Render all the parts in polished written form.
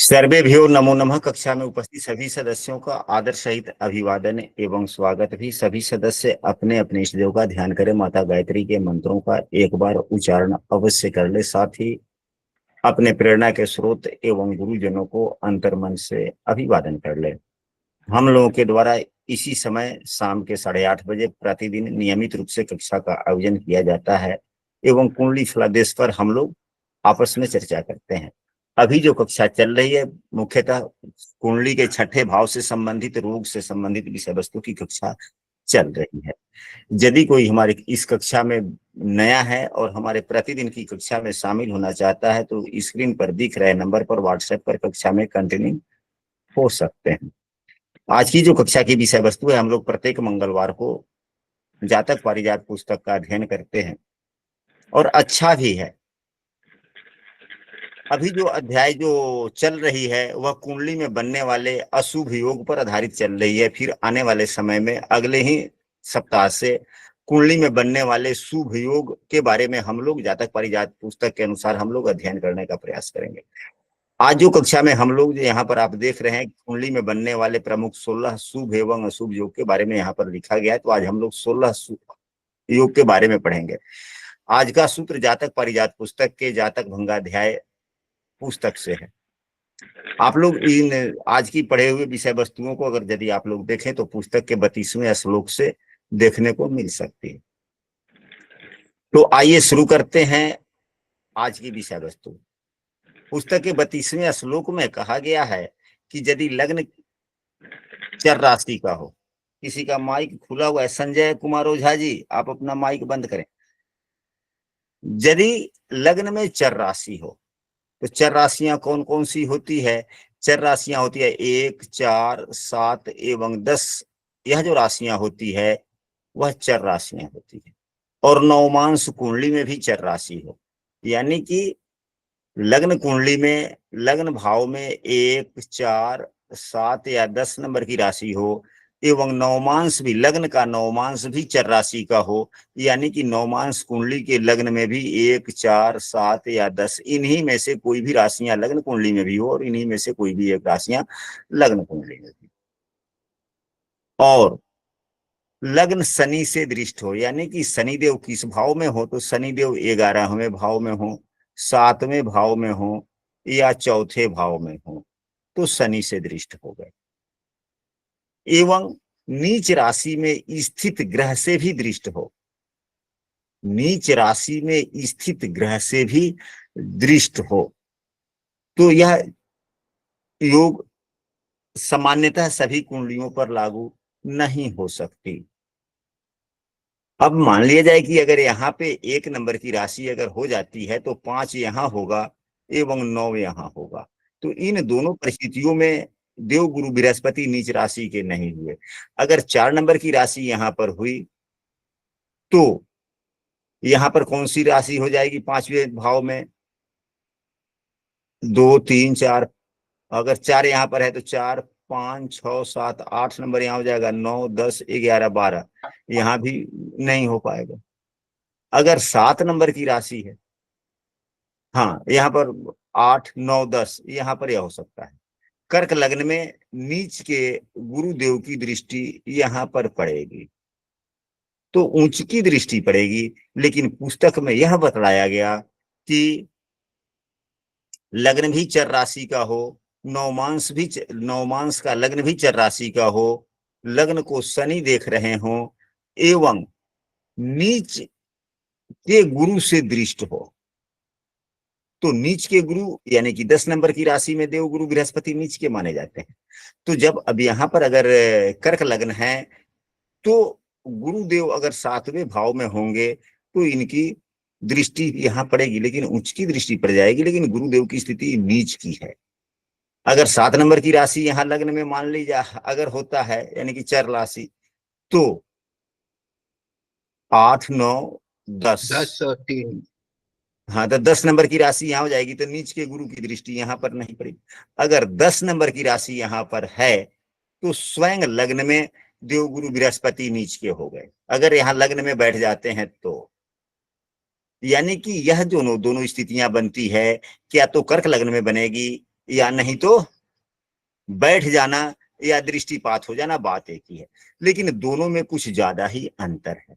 सर्वेभ्यो नमो नमः। कक्षा में उपस्थित सभी सदस्यों का आदर सहित अभिवादन एवं स्वागत भी। सभी सदस्य अपने अपने इष्ट देव का ध्यान करें। माता गायत्री के मंत्रों का एक बार उच्चारण अवश्य कर ले। साथ ही अपने प्रेरणा के स्रोत एवं गुरुजनों को अंतर्मन से अभिवादन कर ले। हम लोगों के द्वारा इसी समय शाम के 8:30 बजे प्रतिदिन नियमित रूप से कक्षा का आयोजन किया जाता है एवं कुंडली फलादेश पर हम लोग आपस में चर्चा करते हैं। अभी जो कक्षा चल रही है मुख्यतः कुंडली के छठे भाव से संबंधित, रोग से संबंधित विषय वस्तु की कक्षा चल रही है। यदि कोई हमारे इस कक्षा में नया है और हमारे प्रतिदिन की कक्षा में शामिल होना चाहता है तो स्क्रीन पर दिख रहे नंबर पर व्हाट्सएप पर कक्षा में कंटिन्यू हो सकते हैं। आज की जो कक्षा की विषय वस्तु है, हम लोग प्रत्येक मंगलवार को जातक पारिजात पुस्तक का अध्ययन करते हैं और अच्छा भी है। अभी जो अध्याय जो चल रही है वह कुंडली में बनने वाले अशुभ योग पर आधारित चल रही है। फिर आने वाले समय में अगले ही सप्ताह से कुंडली में बनने वाले शुभ योग के बारे में हम लोग जातक पारिजात पुस्तक के अनुसार हम लोग अध्ययन करने का प्रयास करेंगे। आज जो कक्षा में हम लोग जो यहाँ पर आप देख रहे हैं कुंडली में बनने वाले प्रमुख 16 शुभ एवं अशुभ योग के बारे में यहाँ पर लिखा गया है। तो आज हम लोग 16 योग के बारे में पढ़ेंगे। आज का सूत्र जातक पारिजात पुस्तक के जातक भंगाध्याय पुस्तक से है। आप लोग इन आज की पढ़े हुए विषय वस्तुओं को अगर यदि आप लोग देखें तो पुस्तक के 32वें श्लोक से देखने को मिल सकती है। तो आइए शुरू करते हैं आज की विषय वस्तु। पुस्तक के 32वें श्लोक में कहा गया है कि यदि लग्न चर राशि का हो। किसी का माइक खुला हुआ है? संजय कुमार ओझा जी, आप अपना माइक बंद करें। यदि लग्न में चर राशि हो तो चर राशियां कौन कौन सी होती है? चर राशियां होती है 1, 4, 7 एवं 10। यह जो राशियां होती है वह चर राशियां होती है। और नवमांश कुंडली में भी चर राशि हो, यानी कि लग्न कुंडली में लग्न भाव में 1, 4, 7 या 10 नंबर की राशि हो एवं नवमांश भी, लग्न का नवमांश भी चर राशि का हो, यानी कि नवमांश कुंडली के लग्न में भी 1, 4, 7 या 10 इन्हीं में से कोई भी राशियां लग्न कुंडली में भी हो और इन्हीं में से कोई भी एक राशियां लग्न कुंडली में भी। और लग्न शनि से दृष्ट हो, यानी कि शनिदेव किस भाव में हो? तो शनिदेव 11वें भाव में हो, 7वें भाव में हो या चौथे भाव में हो तो शनि से दृष्ट हो गए। एवं नीच राशि में स्थित ग्रह से भी दृष्ट हो, नीच राशि में स्थित ग्रह से भी दृष्ट हो तो यह योग सामान्यतः सभी कुंडलियों पर लागू नहीं हो सकती। अब मान लिया जाए कि अगर यहाँ पे 1 नंबर की राशि अगर हो जाती है तो 5 यहाँ होगा एवं 9 यहाँ होगा। तो इन दोनों परिस्थितियों में देव गुरु बृहस्पति नीच राशि के नहीं हुए। अगर 4 नंबर की राशि यहाँ पर हुई तो यहाँ पर कौन सी राशि हो जाएगी 5वें भाव में? 2, 3, 4। अगर 4 यहाँ पर है तो 4, 5, 6, 7, 8 नंबर यहाँ हो जाएगा। 9, 10, 11, 12 यहाँ भी नहीं हो पाएगा। अगर 7 नंबर की राशि है, हाँ यहाँ पर 8, 9, 10 यहाँ पर यह हो सकता है। कर्क लग्न में नीच के गुरुदेव की दृष्टि यहाँ पर पड़ेगी तो उच्च की दृष्टि पड़ेगी। लेकिन पुस्तक में यह बतलाया गया कि लग्न भी चर राशि का हो, नवमांश का लग्न भी चर राशि का हो, लग्न को शनि देख रहे हो एवं नीच के गुरु से दृष्ट हो। तो नीच के गुरु यानी कि 10 नंबर की राशि में देव गुरु बृहस्पति नीच के माने जाते हैं। तो जब अब यहाँ पर अगर कर्क लग्न है तो गुरुदेव अगर 7वें भाव में होंगे तो इनकी दृष्टि यहाँ पड़ेगी, लेकिन उच्च की दृष्टि पड़ जाएगी, लेकिन गुरुदेव की स्थिति नीच की है। अगर 7 नंबर की राशि यहाँ लग्न में मान लीजिए अगर होता है यानी कि चर राशि तो 8, 9, 10 और 3। हाँ तो 10 नंबर की राशि यहाँ हो जाएगी तो नीच के गुरु की दृष्टि यहाँ पर नहीं पड़ेगी। अगर 10 नंबर की राशि यहाँ पर है तो स्वयं लग्न में देव गुरु बृहस्पति नीच के हो गए अगर यहाँ लग्न में बैठ जाते हैं तो। यानी कि यह दोनों स्थितियां बनती है, क्या तो कर्क लग्न में बनेगी या नहीं तो बैठ जाना या दृष्टिपात हो जाना, बात एक ही है। लेकिन दोनों में कुछ ज्यादा ही अंतर है।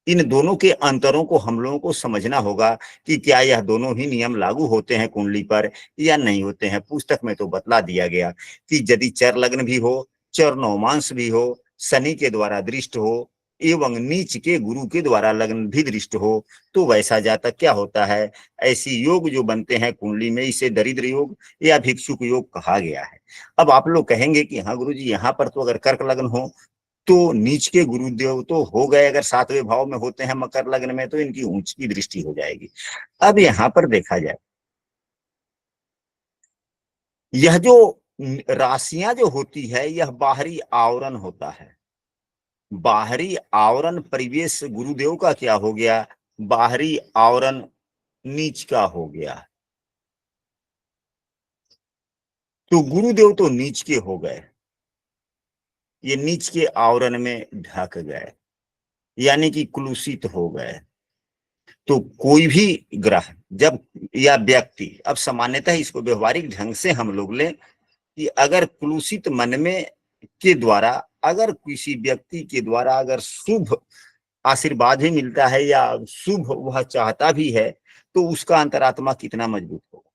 इन दोनों के अंतरों को हम लोगों को समझना होगा कि क्या यह दोनों ही नियम लागू होते हैं कुंडली पर या नहीं होते हैं। पुस्तक में तो बतला दिया गया कि यदि चर लग्न भी हो, चर नवमांश भी हो, शनि के द्वारा दृष्ट हो एवं नीच के गुरु के द्वारा लग्न भी दृष्ट हो, तो वैसा जातक क्या होता है, ऐसी योग जो बनते हैं कुंडली में, इसे दरिद्र योग या भिक्षुक योग कहा गया है। अब आप लोग कहेंगे कि हाँ गुरुजी, यहाँ पर तो अगर कर्क लग्न हो तो नीच के गुरुदेव तो हो गए, अगर सातवें भाव में होते हैं मकर लग्न में तो इनकी ऊंच की दृष्टि हो जाएगी। अब यहाँ पर देखा जाए, यह जो राशियां जो होती है यह बाहरी आवरण होता है। बाहरी आवरण परिवेश गुरुदेव का क्या हो गया, बाहरी आवरण नीच का हो गया। तो गुरुदेव तो नीच के हो गए, ये नीच के आवरण में ढक गए, यानी कि कुलुषित हो गए। तो कोई भी ग्रह जब या व्यक्ति, अब सामान्यतः इसको व्यवहारिक ढंग से हम लोग लें कि अगर कुलुषित मन में के द्वारा, अगर किसी व्यक्ति के द्वारा अगर शुभ आशीर्वाद ही मिलता है या शुभ वह चाहता भी है, तो उसका अंतरात्मा कितना मजबूत होगा।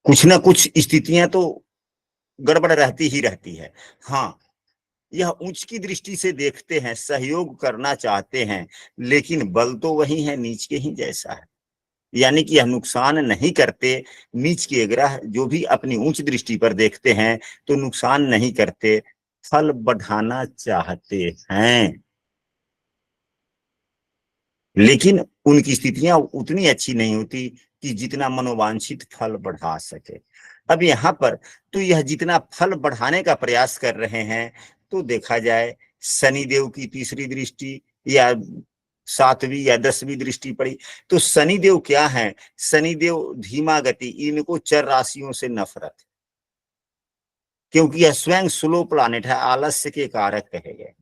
कुछ ना कुछ स्थितियां तो गड़बड़ रहती ही रहती है। हाँ, यह उच्च की दृष्टि से देखते हैं, सहयोग करना चाहते हैं, लेकिन बल तो वही है, नीच के ही जैसा है। यानी कि यह नुकसान नहीं करते। नीच के ग्रह जो भी अपनी उच्च दृष्टि पर देखते हैं तो नुकसान नहीं करते, फल बढ़ाना चाहते हैं, लेकिन उनकी स्थितियां उतनी अच्छी नहीं होती कि जितना मनोवांछित फल बढ़ा सके। अब यहाँ पर तो यह जितना फल बढ़ाने का प्रयास कर रहे हैं, तो देखा जाए शनिदेव की तीसरी दृष्टि या सातवीं या दसवीं दृष्टि पड़ी, तो शनिदेव क्या है, शनिदेव धीमा गति, इनको चर राशियों से नफरत, क्योंकि यह स्वयं स्लो प्लानेट है, आलस्य के कारक कहे गए।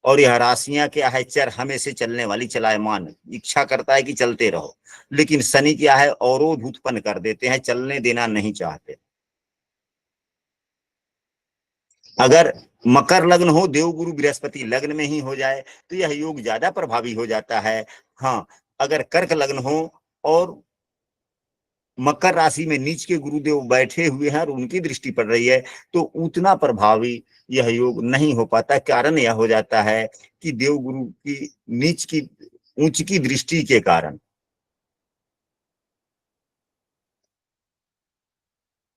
और यह राशियां क्या है, चर, हमें से चलने वाली, चलायमान, इच्छा करता है कि चलते रहो। लेकिन शनि क्या है, अवरोध उत्पन्न कर देते हैं, चलने देना नहीं चाहते। अगर मकर लग्न हो, देवगुरु बृहस्पति लग्न में ही हो जाए तो यह योग ज्यादा प्रभावी हो जाता है। हाँ, अगर कर्क लग्न हो और मकर राशि में नीच के गुरुदेव बैठे हुए हैं और उनकी दृष्टि पड़ रही है, तो उतना प्रभावी यह योग नहीं हो पाता। कारण यह हो जाता है कि देव गुरु की नीच की उच्च की दृष्टि के कारण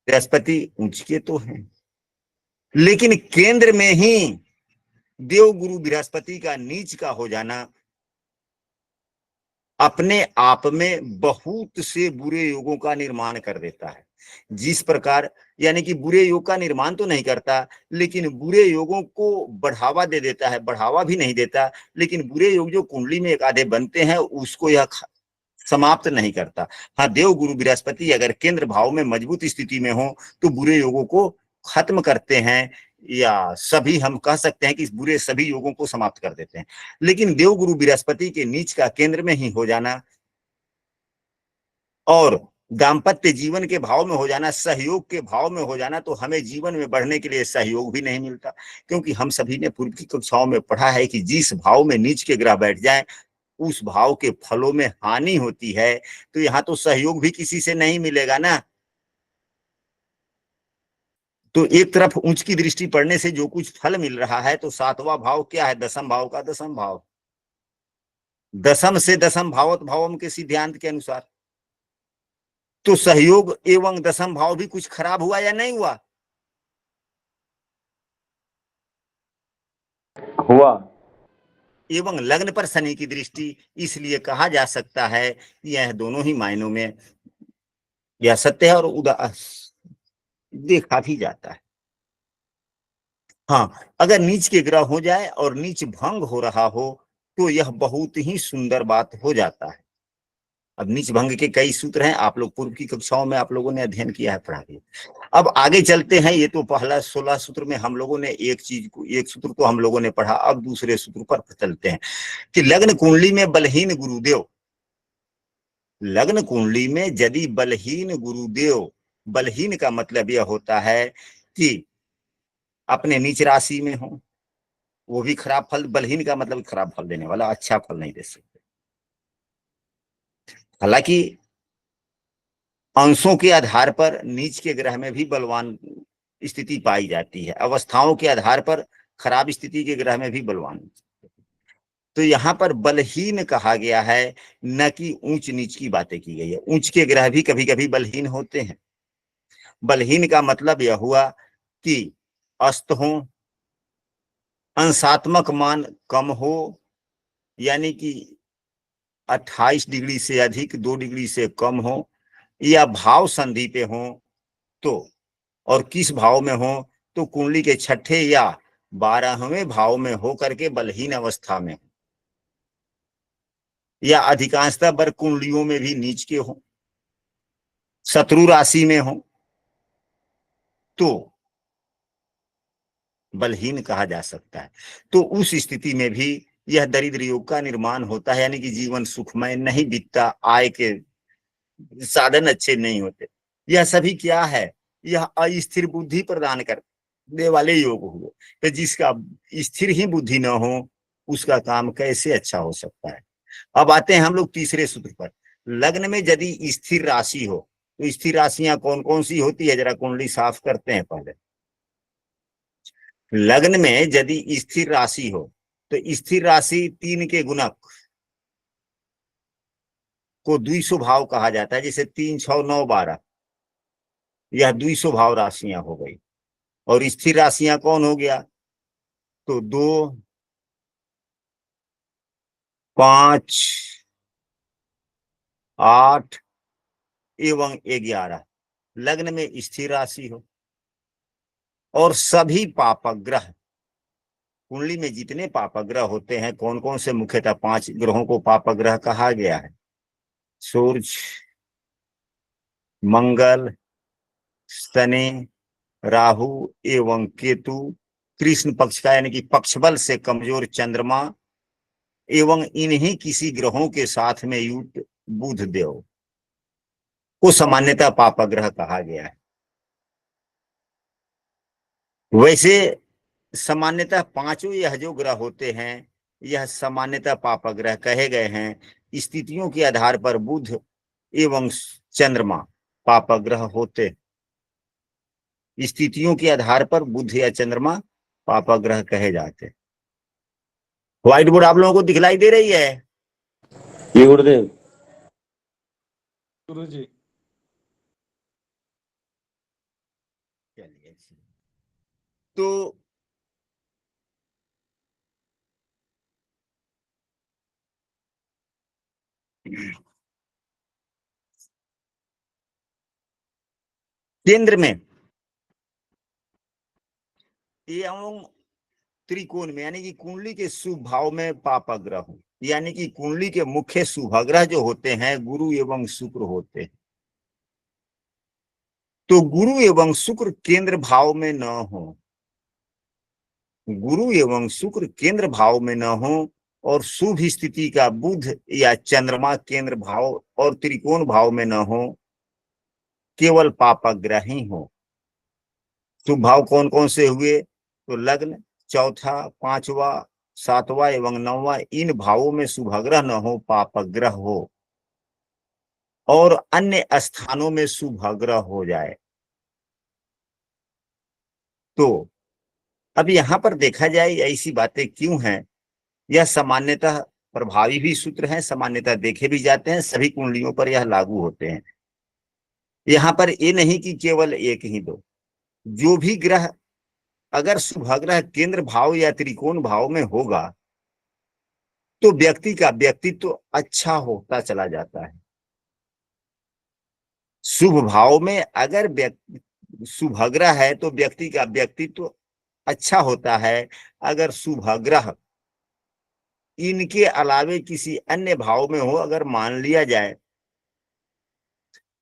बृहस्पति उच्च के तो हैं, लेकिन केंद्र में ही देव गुरु बृहस्पति का नीच का हो जाना अपने आप में बहुत से बुरे योगों का निर्माण कर देता है। जिस प्रकार, यानी कि बुरे योग का निर्माण तो नहीं करता, लेकिन बुरे योगों को बढ़ावा दे देता है, बढ़ावा भी नहीं देता, लेकिन बुरे योग जो कुंडली में एक आधे बनते हैं उसको यह समाप्त नहीं करता। हाँ, देव गुरु बृहस्पति अगर केंद्र भाव में मजबूत स्थिति में हो तो बुरे योगों को खत्म करते हैं, या सभी हम कह सकते हैं कि इस बुरे सभी योगों को समाप्त कर देते हैं। लेकिन देव गुरु बृहस्पति के नीच का केंद्र में ही हो जाना और दाम्पत्य जीवन के भाव में हो जाना, सहयोग के भाव में हो जाना, तो हमें जीवन में बढ़ने के लिए सहयोग भी नहीं मिलता। क्योंकि हम सभी ने पूर्व की कक्षाओं में पढ़ा है कि जिस भाव में नीच के ग्रह बैठ जाएं उस भाव के फलों में हानि होती है। तो यहाँ तो सहयोग भी किसी से नहीं मिलेगा ना। तो एक तरफ उच्च की दृष्टि पड़ने से जो कुछ फल मिल रहा है, तो सातवां भाव क्या है, दसम भाव का दसम भाव, दसम से दसम भावत भावम के सिद्धांत के अनुसार। तो सहयोग एवं दसम भाव भी कुछ खराब हुआ या नहीं हुआ, हुआ। एवं लग्न पर शनि की दृष्टि, इसलिए कहा जा सकता है कि यह दोनों ही मायनों में यह सत्य है और देखा भी जाता है। हाँ, अगर नीच के ग्रह हो जाए और नीच भंग हो रहा हो तो यह बहुत ही सुंदर बात हो जाता है। अब नीच भंग के कई सूत्र हैं, आप लोग पूर्व की कक्षाओं में आप लोगों ने अध्ययन किया है, पढ़ा दिया। अब आगे चलते हैं। ये तो पहला 16 सूत्र में हम लोगों ने एक चीज को, एक सूत्र को हम लोगों ने पढ़ा। अब दूसरे सूत्र पर चलते हैं कि लग्न कुंडली में बलहीन गुरुदेव, लग्न कुंडली में यदि बलहीन गुरुदेव बलहीन का मतलब यह होता है कि अपने नीच राशि में हो, वो भी खराब फल, बलहीन का मतलब खराब फल देने वाला, अच्छा फल नहीं दे सकते। हालांकि अंशों के आधार पर नीच के ग्रह में भी बलवान स्थिति पाई जाती है, अवस्थाओं के आधार पर खराब स्थिति के ग्रह में भी बलवान। तो यहां पर बलहीन कहा गया है, न कि ऊंच नीच की बातें की गई है। ऊंच के ग्रह भी कभी कभी बलहीन होते हैं। बलहीन का मतलब यह हुआ कि अस्त हो, अंशात्मक मान कम हो, यानी कि 28 डिग्री से अधिक, 2 डिग्री से कम हो, या भाव संधि पे हो तो, और किस भाव में हो तो कुंडली के छठे या 12वें भाव में हो करके बलहीन अवस्था में, या अधिकांशतः वर कुंडलियों में भी नीच के हो, शत्रु राशि में हो तो बलहीन कहा जा सकता है। तो उस स्थिति में भी यह दरिद्र योग का निर्माण होता है, यानी कि जीवन सुखमय नहीं बीतता, आय के साधन अच्छे नहीं होते। यह सभी क्या है, यह अस्थिर बुद्धि प्रदान करने वाले योग हुए। तो जिसका स्थिर ही बुद्धि न हो उसका काम कैसे अच्छा हो सकता है। अब आते हैं हम लोग तीसरे सूत्र पर। लग्न में यदि स्थिर राशि हो तो स्थिर राशियां कौन कौन सी होती है, जरा कुंडली साफ करते हैं पहले। लग्न में यदि स्थिर राशि हो तो स्थिर राशि 3 के गुणक को 200 भाव कहा जाता है, जैसे 3 6 9 12, यह 200 भाव राशियां हो गई। और स्थिर राशियां कौन हो गया, तो 2 5 8 एवं 11 लग्न में स्थिर राशि हो। और सभी पापग्रह, कुंडली में जितने पापग्रह होते हैं कौन कौन से, मुख्यतः 5 ग्रहों को पापग्रह कहा गया है। सूर्य, मंगल, शनि, राहु एवं केतु, कृष्ण पक्ष का यानी कि पक्ष बल से कमजोर चंद्रमा, एवं इन्हीं किसी ग्रहों के साथ में युक्त बुध देव को सामान्यतः पापग्रह कहा गया है। वैसे सामान्यतः पांचों यह जो ग्रह होते हैं यह सामान्यतः पापग्रह कहे गए हैं। स्थितियों के आधार पर बुध एवं चंद्रमा पापग्रह होते, स्थितियों के आधार पर बुध या चंद्रमा पापग्रह कहे जाते। व्हाइट बोर्ड आप लोगों को दिखलाई दे रही है? ये गुरुदेव। गुरु जी। चलिए, तो केंद्र में एवं त्रिकोण में, यानी कि कुंडली के शुभ भाव में पापग्रह हो, यानी कि कुंडली के मुख्य शुभग्रह जो होते हैं गुरु एवं शुक्र होते हैं। तो गुरु एवं शुक्र केंद्र भाव में न हो, गुरु एवं शुक्र केंद्र भाव में न हो, और शुभ स्थिति का बुध या चंद्रमा केंद्र भाव और त्रिकोण भाव में न हो, केवल पापग्रह ही हो। शुभ भाव कौन कौन से हुए, तो लग्न, चौथा, पांचवा, सातवां एवं नौवां, इन भावों में शुभग्रह न हो, पापग्रह हो, और अन्य स्थानों में शुभग्रह हो जाए। तो अब यहां पर देखा जाए ऐसी बातें क्यों हैं, यह सामान्यतः प्रभावी भी सूत्र हैं, सामान्यतः देखे भी जाते हैं, सभी कुंडलियों पर यह लागू होते हैं। यहां पर ये नहीं कि केवल एक ही दो, जो भी ग्रह अगर शुभग्रह केंद्र भाव या त्रिकोण भाव में होगा तो व्यक्ति का व्यक्तित्व अच्छा होता चला जाता है। शुभ भाव में अगर शुभग्रह है तो व्यक्ति का व्यक्तित्व अच्छा होता है। अगर शुभग्रह इनके अलावे किसी अन्य भाव में हो, अगर मान लिया जाए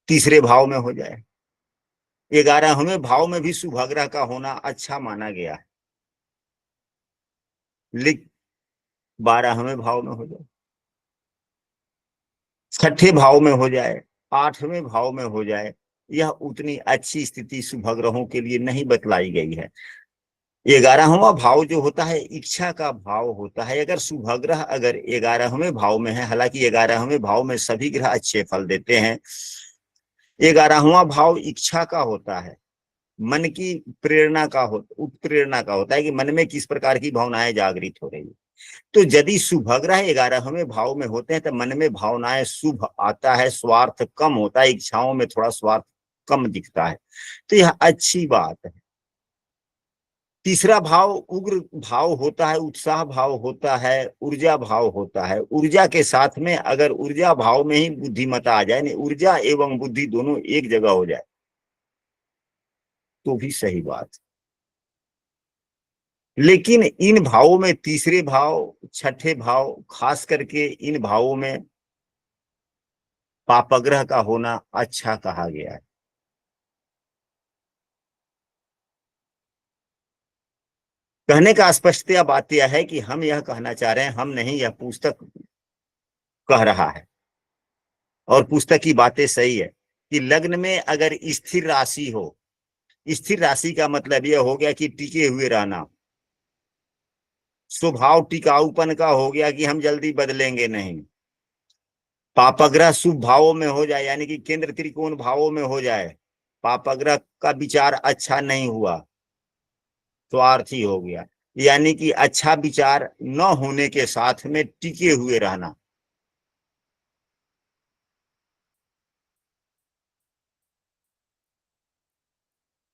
तीसरे भाव में हो जाए, 11वें भाव में भी शुभग्रह का होना अच्छा माना गया है, लेकिन 12वें भाव में हो जाए, छठे भाव में हो जाए, 8वें भाव में हो जाए, यह उतनी अच्छी स्थिति शुभ ग्रहों के लिए नहीं बतलाई गई है। 11वां भाव जो होता है इच्छा का भाव होता है। अगर शुभ ग्रह अगर 11वें भाव में है, हालांकि 11वें भाव में सभी ग्रह अच्छे फल देते हैं, 11वां भाव इच्छा का होता है, मन की प्रेरणा का उत्प्रेरणा का होता है कि मन में किस प्रकार की भावनाएं जागृत हो रही है। तो यदि शुभ ग्रह 11वें भाव में होते हैं तो मन में भावनाएं शुभ आता है, स्वार्थ कम होता है, इच्छाओं में थोड़ा स्वार्थ कम दिखता है, तो यह अच्छी बात है। तीसरा भाव उग्र भाव होता है, उत्साह भाव होता है, ऊर्जा भाव होता है। ऊर्जा के साथ में अगर ऊर्जा भाव में ही बुद्धिमता आ जाए, नहीं ऊर्जा एवं बुद्धि दोनों एक जगह हो जाए तो भी सही बात। लेकिन इन भावों में तीसरे भाव, छठे भाव, खास करके इन भावों में पापग्रह का होना अच्छा कहा गया है। कहने का स्पष्टतया बात यह है कि हम यह कहना चाह रहे हैं, हम नहीं, यह पुस्तक कह रहा है और पुस्तक की बातें सही है कि लग्न में अगर स्थिर राशि हो, स्थिर राशि का मतलब यह हो गया कि टिके हुए रहना, स्वभाव टिकाऊपन का हो गया कि हम जल्दी बदलेंगे नहीं, पापग्रह शुभ भावों में हो जाए यानी कि केंद्र त्रिकोण भावों में हो जाए, पापग्रह का विचार अच्छा नहीं हुआ, स्वार्थी हो गया, यानी कि अच्छा विचार न होने के साथ में टिके हुए रहना।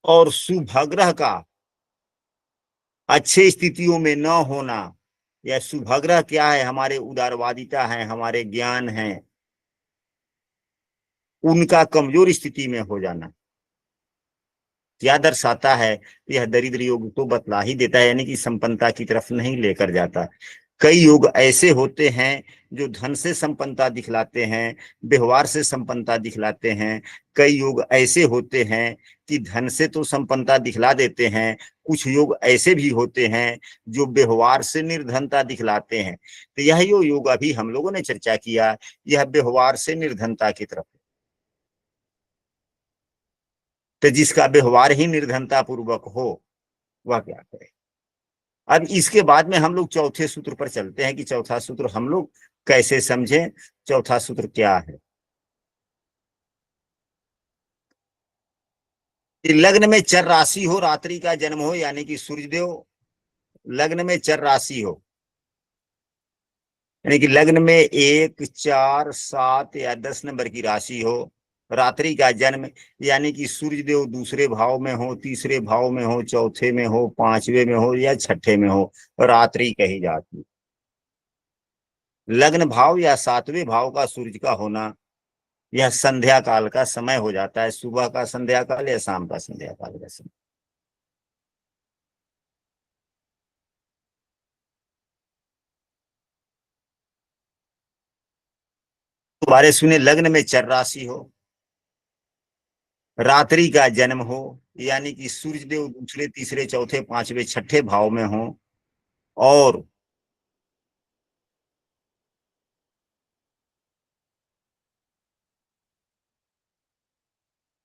और शुभग्रह का अच्छे स्थितियों में न होना, या शुभग्रह क्या है, हमारे उदारवादिता है, हमारे ज्ञान है, उनका कमजोर स्थिति में हो जाना क्या दर्शाता है, यह दरिद्र योग तो बतला ही देता है, यानी कि संपन्नता की तरफ नहीं लेकर जाता। कई योग ऐसे होते हैं जो धन से संपन्नता दिखलाते हैं, व्यवहार से संपन्नता दिखलाते हैं। कई योग ऐसे होते हैं कि धन से तो संपन्नता दिखला देते हैं, कुछ योग ऐसे भी होते हैं जो व्यवहार से निर्धनता दिखलाते हैं। तो यह जो योग अभी हम लोगों ने चर्चा किया, यह व्यवहार से निर्धनता की तरफ, तो जिसका व्यवहार ही निर्धनता पूर्वक हो वह क्या करे। अब इसके बाद में हम लोग चौथे सूत्र पर चलते हैं कि चौथा सूत्र हम लोग कैसे समझें, चौथा सूत्र क्या है। कि लग्न में चर राशि हो, रात्रि का जन्म हो, यानी कि सूर्यदेव लग्न में चर राशि हो, यानी कि लग्न में 1, 4, 7 या 10 नंबर की राशि हो, रात्रि का जन्म, यानी कि सूर्यदेव दूसरे भाव में हो, तीसरे भाव में हो, चौथे में हो, पांचवे में हो या छठे में हो, रात्रि कही जाती। लग्न भाव या सातवें भाव का सूर्य का होना, यह संध्या काल का समय हो जाता है, सुबह का संध्या काल या शाम का संध्या काल का समय। दोबारे सुने, लग्न में चर राशि हो, रात्रि का जन्म हो, यानी कि सूर्यदेव दूसरे, तीसरे, चौथे, पांचवे, छठे भाव में हो, और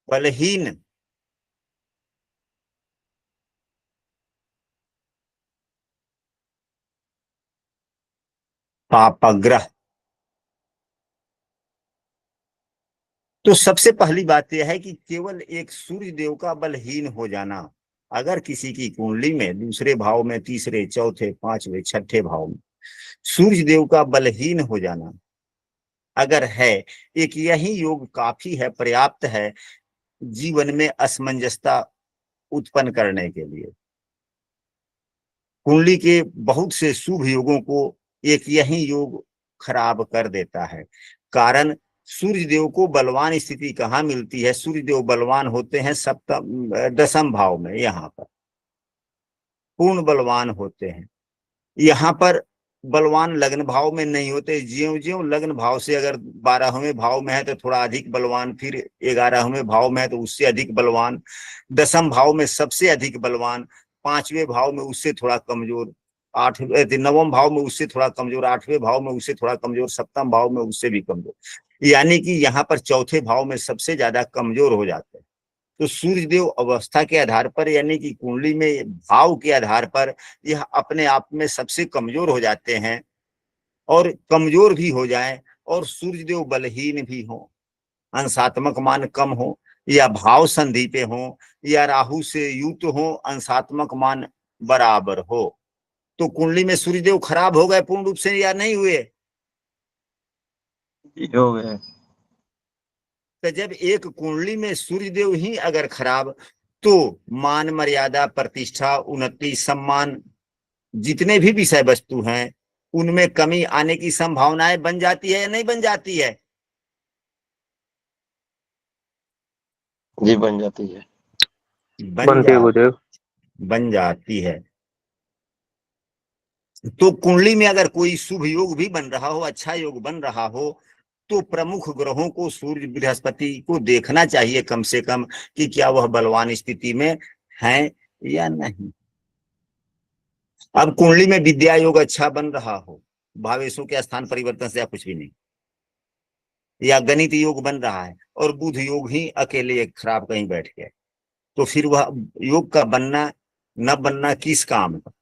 बलहीन पापग्रह। तो सबसे पहली बात यह है कि केवल एक सूर्य देव का बलहीन हो जाना, अगर किसी की कुंडली में दूसरे भाव में, तीसरे, चौथे, पांचवे, छठे भाव में सूर्य देव का बलहीन हो जाना अगर है, एक यही योग काफी है, पर्याप्त है जीवन में असमंजसता उत्पन्न करने के लिए। कुंडली के बहुत से शुभ योगों को एक यही योग खराब कर देता है। कारण सूर्य देव को बलवान स्थिति कहाँ मिलती है, सूर्य देव बलवान होते हैं सप्तम, दसम भाव में, यहाँ पर पूर्ण बलवान होते हैं। यहाँ पर बलवान लग्न भाव में नहीं होते, ज्यों ज्यों लग्न भाव से अगर 12वें भाव में है तो थोड़ा अधिक बलवान, फिर 11वें भाव में है तो उससे अधिक बलवान, दसम भाव में सबसे अधिक बलवान, पांचवें भाव में उससे थोड़ा कमजोर, आठवें नवम भाव में उससे थोड़ा कमजोर, आठवें भाव में उससे थोड़ा कमजोर, सप्तम भाव में उससे भी कमजोर, यानी कि यहाँ पर चौथे भाव में सबसे ज्यादा कमजोर हो जाते हैं। तो सूर्य देव अवस्था के आधार पर यानी कि कुंडली में भाव के आधार पर यह अपने आप में सबसे कमजोर हो जाते हैं, और कमजोर भी हो जाएं और सूर्य देव बलहीन भी हो, अंशात्मक मान कम हो, या भाव संधि पे हो, या राहु से युक्त हो, अंशात्मक मान बराबर हो, तो कुंडली में सूर्यदेव खराब हो गए पूर्ण रूप से या नहीं हुए? हो गए। तो जब एक कुंडली में सूर्यदेव ही अगर खराब, तो मान मर्यादा प्रतिष्ठा उन्नति सम्मान जितने भी विषय वस्तु हैं उनमें कमी आने की संभावनाएं बन जाती है या नहीं बन जाती है? जी बन जाती है। बन जाती है। तो कुंडली में अगर कोई शुभ योग भी बन रहा हो, अच्छा योग बन रहा हो, तो प्रमुख ग्रहों को सूर्य बृहस्पति को देखना चाहिए कम से कम कि क्या वह बलवान स्थिति में है या नहीं। अब कुंडली में विद्या योग अच्छा बन रहा हो, भावेशों के स्थान परिवर्तन से या कुछ भी नहीं, या गणित योग बन रहा है और बुध योग ही अकेले एक खराब कहीं बैठ गया, तो फिर वह योग का बनना न बनना किस काम का?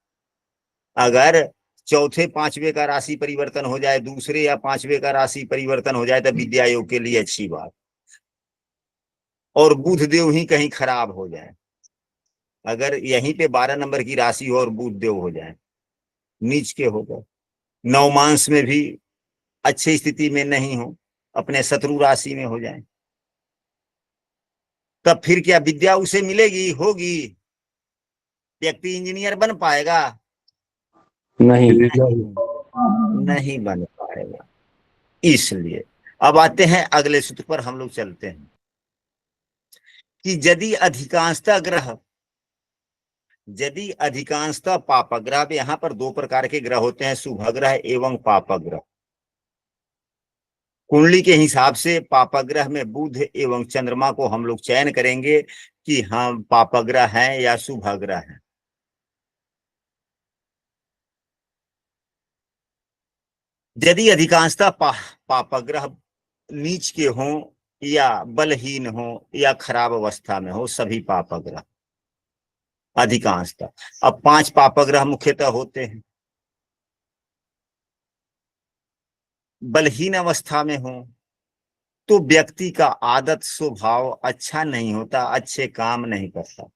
अगर चौथे पांचवे का राशि परिवर्तन हो जाए, दूसरे या पांचवे का राशि परिवर्तन हो जाए, तो विद्या योग के लिए अच्छी बात। और बुध देव ही कहीं खराब हो जाए, अगर यहीं पे 12 नंबर की राशि हो और बुध देव हो जाए, नीच के हो गए, नवमांश में भी अच्छी स्थिति में नहीं हो, अपने शत्रु राशि में हो जाए, तब फिर क्या विद्या उसे मिलेगी, होगी? व्यक्ति इंजीनियर बन पाएगा? नहीं। नहीं बन पाएगा। इसलिए अब आते हैं अगले सूत्र पर, हम लोग चलते हैं कि यदि अधिकांशतः पापग्रह, यहां पर दो प्रकार के ग्रह होते हैं, शुभ ग्रह एवं पापग्रह। कुंडली के हिसाब से पापग्रह में बुध एवं चंद्रमा को हम लोग चयन करेंगे कि हम पापग्रह हैं या शुभ ग्रह हैं। यदि अधिकांशतः पापग्रह नीच के हों या बलहीन हो या खराब अवस्था में हो, सभी पापग्रह अधिकांशतः। अब 5 पापग्रह मुख्यतः होते हैं, बलहीन अवस्था में हो तो व्यक्ति का आदत स्वभाव अच्छा नहीं होता, अच्छे काम नहीं करता,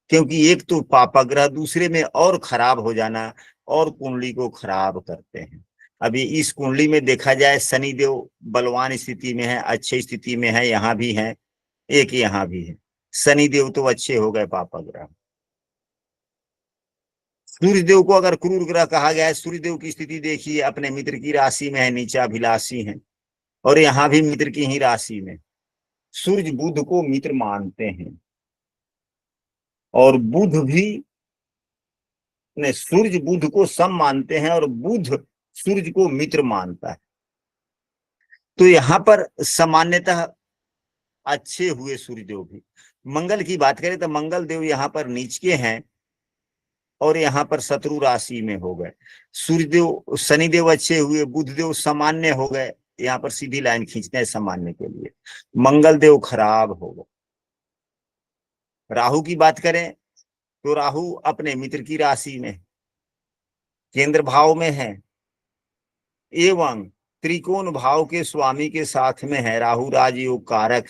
क्योंकि एक तो पापग्रह दूसरे में और खराब हो जाना और कुंडली को खराब करते हैं। अभी इस कुंडली में देखा जाए, शनिदेव बलवान स्थिति में है, अच्छी स्थिति में है, यहाँ भी है, एक यहाँ भी है, शनिदेव तो अच्छे हो गए पापग्रह। सूर्यदेव को अगर क्रूर ग्रह कहा गया है, सूर्यदेव की स्थिति देखिए, अपने मित्र की राशि में है, नीचाभिलाषी है, और यहाँ भी मित्र की ही राशि में। सूर्य बुध को मित्र मानते हैं, और बुध भी ने सूर्य बुध को सम मानते हैं, और बुध सूर्य को मित्र मानता है। तो यहाँ पर सामान्यतः अच्छे हुए सूर्यदेव भी। मंगल की बात करें तो मंगल देव यहाँ पर नीच के हैं और यहाँ पर शत्रु राशि में हो गए। सूर्यदेव शनिदेव अच्छे हुए, बुधदेव सामान्य हो गए, यहाँ पर सीधी लाइन खींचते हैं सामान्य के लिए। मंगल देव खराब हो गए। राहु की बात करें तो राहु अपने मित्र की राशि में, केंद्र भाव में है, एवं त्रिकोण भाव के स्वामी के साथ में है। राहु राजयोग कारक,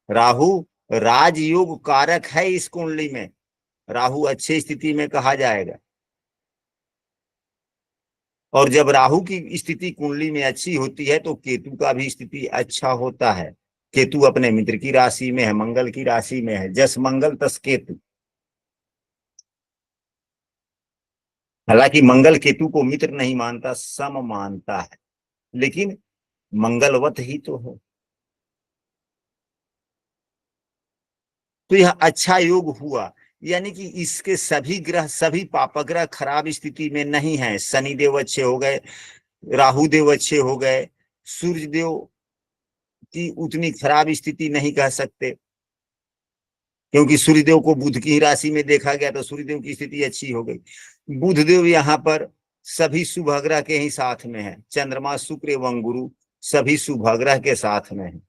राहु राजयोग कारक है इस कुंडली में। राहु अच्छी स्थिति में कहा जाएगा, और जब राहु की स्थिति कुंडली में अच्छी होती है तो केतु का भी स्थिति अच्छा होता है। केतु अपने मित्र की राशि में है, मंगल की राशि में है, जस मंगल तस केतु। हालांकि मंगल केतु को मित्र नहीं मानता, सम मानता है, लेकिन मंगलवत ही तो है। तो यह अच्छा योग हुआ, यानी कि इसके सभी ग्रह, सभी पापग्रह खराब स्थिति में नहीं है। शनिदेव अच्छे हो गए, राहु देव अच्छे हो गए, सूर्य देव की उतनी खराब स्थिति नहीं कह सकते, क्योंकि सूर्यदेव को बुध की राशि में देखा गया तो सूर्यदेव की स्थिति अच्छी हो गई। बुधदेव यहाँ पर सभी शुभ ग्रह के ही साथ में है, चंद्रमा शुक्र एवं गुरु सभी शुभ ग्रह के साथ में है।